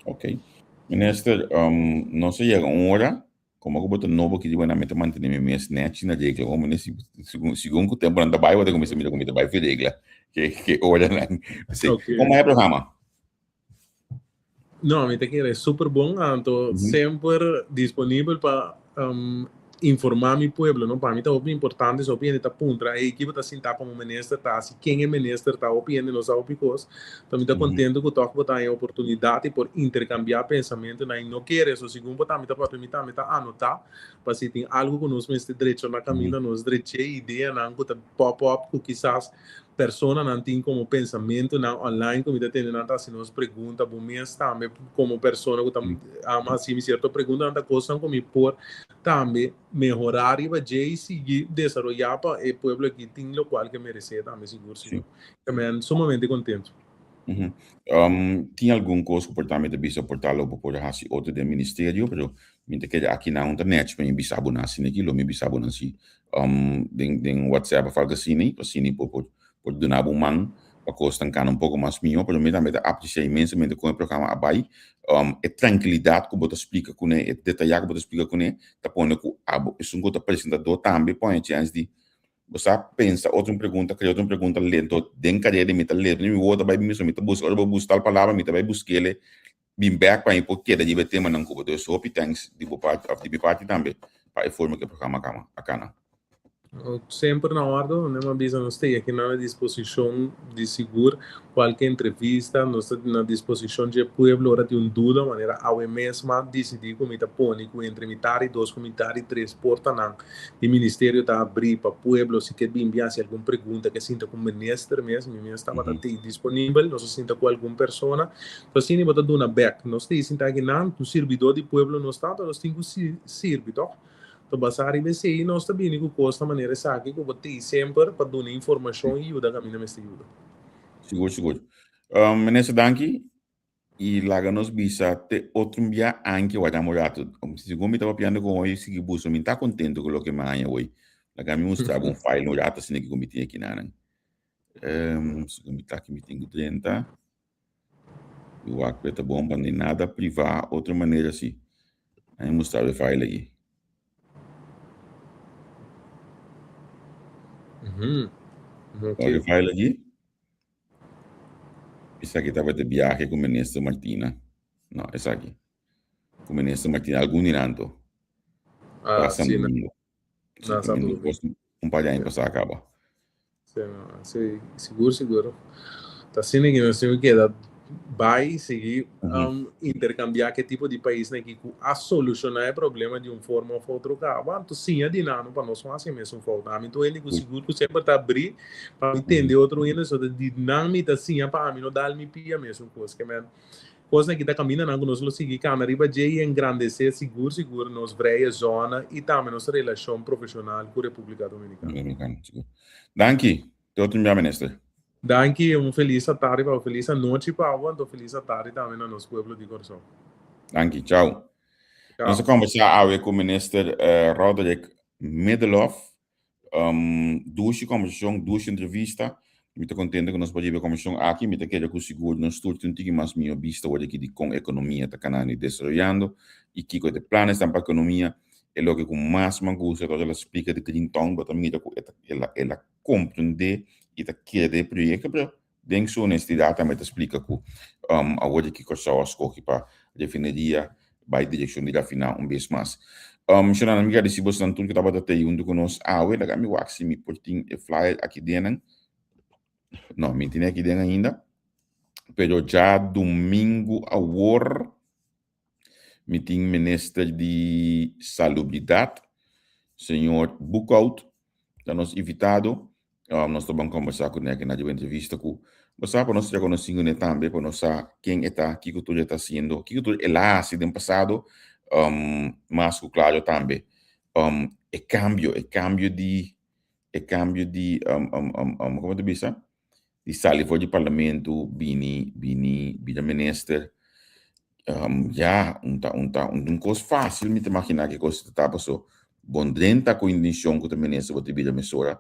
Ok. Minister, não sei agora como eu boto novo que digo na meta manter minha net na regra, como nesse segundo tempo anda vai eu começar a me vai regra que olha lá. Como é o programa? Não, me que é super bom, então sempre disponível para informar mi pueblo, não? Para mim está muito importante, só que está ponto, a equipe está sentada como ministro, tá assim, quem é ministro está opiniando, não sabe because, também está contente que o toque botar em oportunidade por intercambiar pensamento, não quer isso, segundo também está para mim tá anotar, para se tem algo que nós mesmo direito na caminho, nós direito ideia, não que pop-up, que quizás persona não tem como pensamento não online como está tendo nada se nos pergunta bom mês também como pessoa que também assim certa pergunta nada coisa como por também melhorar e vai seguir desenvolver para o povo que tem o qual que merece também seguro também sumamente contente. Tinha algum coisa que portamento bisa portalo por hasi outro do ministério, pero minta que aqui na internet para bisa abonar assim aquilo, me bisa abonar assim den WhatsApp falga assim por donar um man para custar um pouco mais minho, pero me também aprecia imensamente com o programa abai, é tranquilidade que você explica com ele, é detalhar que você explica com ele, tá pondo que isso que apresentador também põe a chance de você pensa outra pergunta, cria outra pergunta lento, den cadeia de meta lento, nem outra vai me buscar, ou buscar a palavra, me vai buscar ele, bem back para porque daí vai ter uma não cubo, então so thanks de parte também para a forma que o programa acaba. Sempre na ordem, né? Mas nós temos aqui na disposição de seguro qualquer entrevista, nós estamos na disposição de povo, ora tem dúvida, maneira ao mesmo decidir como está pônico entre mitad dois comitários e três portas não. O ministério está abrir para o povo, se quer enviar se alguma pergunta que sinta com o ministro mesmo, o ministro estava disponível, nós sinta com alguma pessoa, então assim ele vai dar uma back, nós temos que aqui não, o servidor do povo no estado, nós temos que servir, tá? Então, basar e se nós também com custa maneira sabe que eu vou ter sempre para dar informação e ajuda a caminhar nessa ajuda. Seguro. Ministro Danki, e lá nos bisa te outro dia anche o adamo rato. Segundo me estava piando com hoje, se buso me está contento com o que manhã hoje. Lá me mostrava um file no rato assim que cometi aqui na nan. Segundo me está aqui me tenho 30. O acto tá bom para nem nada privar outra maneira assim. Aí mostrava o file aí. Okay. Olha o file aqui. Isso aqui estava de viagem com o ministro Martina. Não, essa aqui. Com o ministro Martina, algum inanto. Sim, um par de anos para acaba. Sim, seguro. Tá sendo que nós temos que vai seguir intercambiar que tipo de país né, que a solucionar o problema de uma forma ou outra. Então, sim, é dinâmico para nós, assim mesmo. Então, ele seguro que sempre está abrir para entender outro ainda, só de dinâmica, assim, para mim, não dá-me pia mesmo, coisa que está caminhando, nós vamos seguir, cara, arriba de engrandecer, seguro, nos vreia zona e também nossa relação profissional com a República Dominicana. Danke, outro meu ministro. Danke, feliz tarde, feliz noite para o feliz tarde também no nosso povo de Coração. Danke, tchau. Nós vamos conversar com o ministro Roderick Middelhoff. Duas entrevistas. Muito contente que nós podemos ver a comissão aqui, me quero que o seguro não estou tendo mais minha vista hoje aqui de com a economia está canando desenvolvendo e que com os planos para a economia é logo que mais me gusta, ela explica de Clinton, mas também ela compreende e está querendo projeto, mas dentro sua honestidade também explica que agora que o só escolhe para definir vai direção de final vez mais. Se não me engano, se você não tudo que estava até junto conosco, ela que me waxi me portinho e flyer aqui dentro. Não, me tinha aqui dentro ainda. Pero já domingo agora, me tinha ministro de Salubridade, senhor Bukout, está nos invitado. Nós estamos conversando com ele na entrevista. Mas para nós já conhecemos também, para nós saber quem está, o que tudo está fazendo, o que tudo é lá, se tem passado, mas claro também. É cambio de, como tu diz, de sair fora do parlamento, bini ministro, já um coisa fácil, me imaginar que coisa está passando. Bom, dentro com a intenção que o ministro vai ter mesura,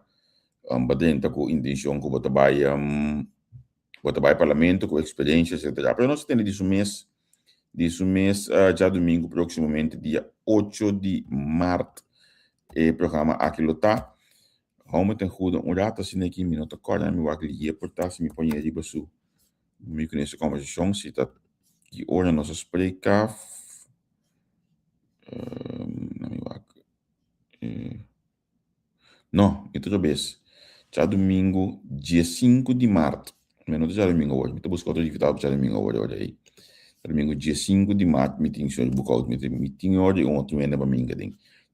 dentro com a intenção que vai ao parlamento, com experiência, etc. Mas nós temos disso mês, já domingo, proximamente, dia 8 de março, o programa aqui está. Vamos ter rato assim aqui, me nota corda, me vai ligar por se me põe ali para me conhecer conversação, se tá que hora nós explicar, não, outra vez, já domingo, dia 5 de março, menos já domingo hoje, me tô buscando outro invitado já domingo hoje, olha aí, domingo dia 5 de março, me tem que buscar me tem hoje outro ainda para mim,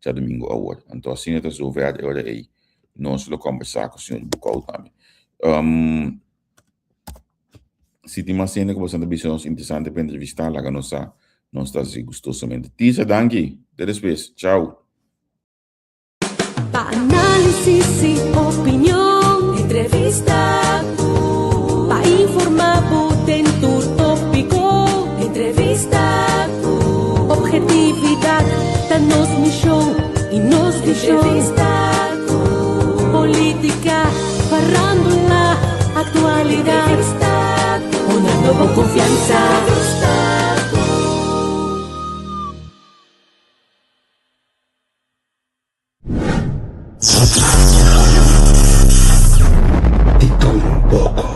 já domingo agora, então assim eu tô resolvendo, olha aí. Nós vamos conversar com o senhor Bukout também. Se tem uma cena que você não viu interessante para entrevistar, lá que nós está gostosamente. Tisa, danke. Até depois. Tchau. Pa análisis y opinión, entrevista. Pa informar en tu tópico, entrevista. Objetividad, danos mi show y nos di show. Política, farándula, actualidad, una nueva confianza. Y todo un poco.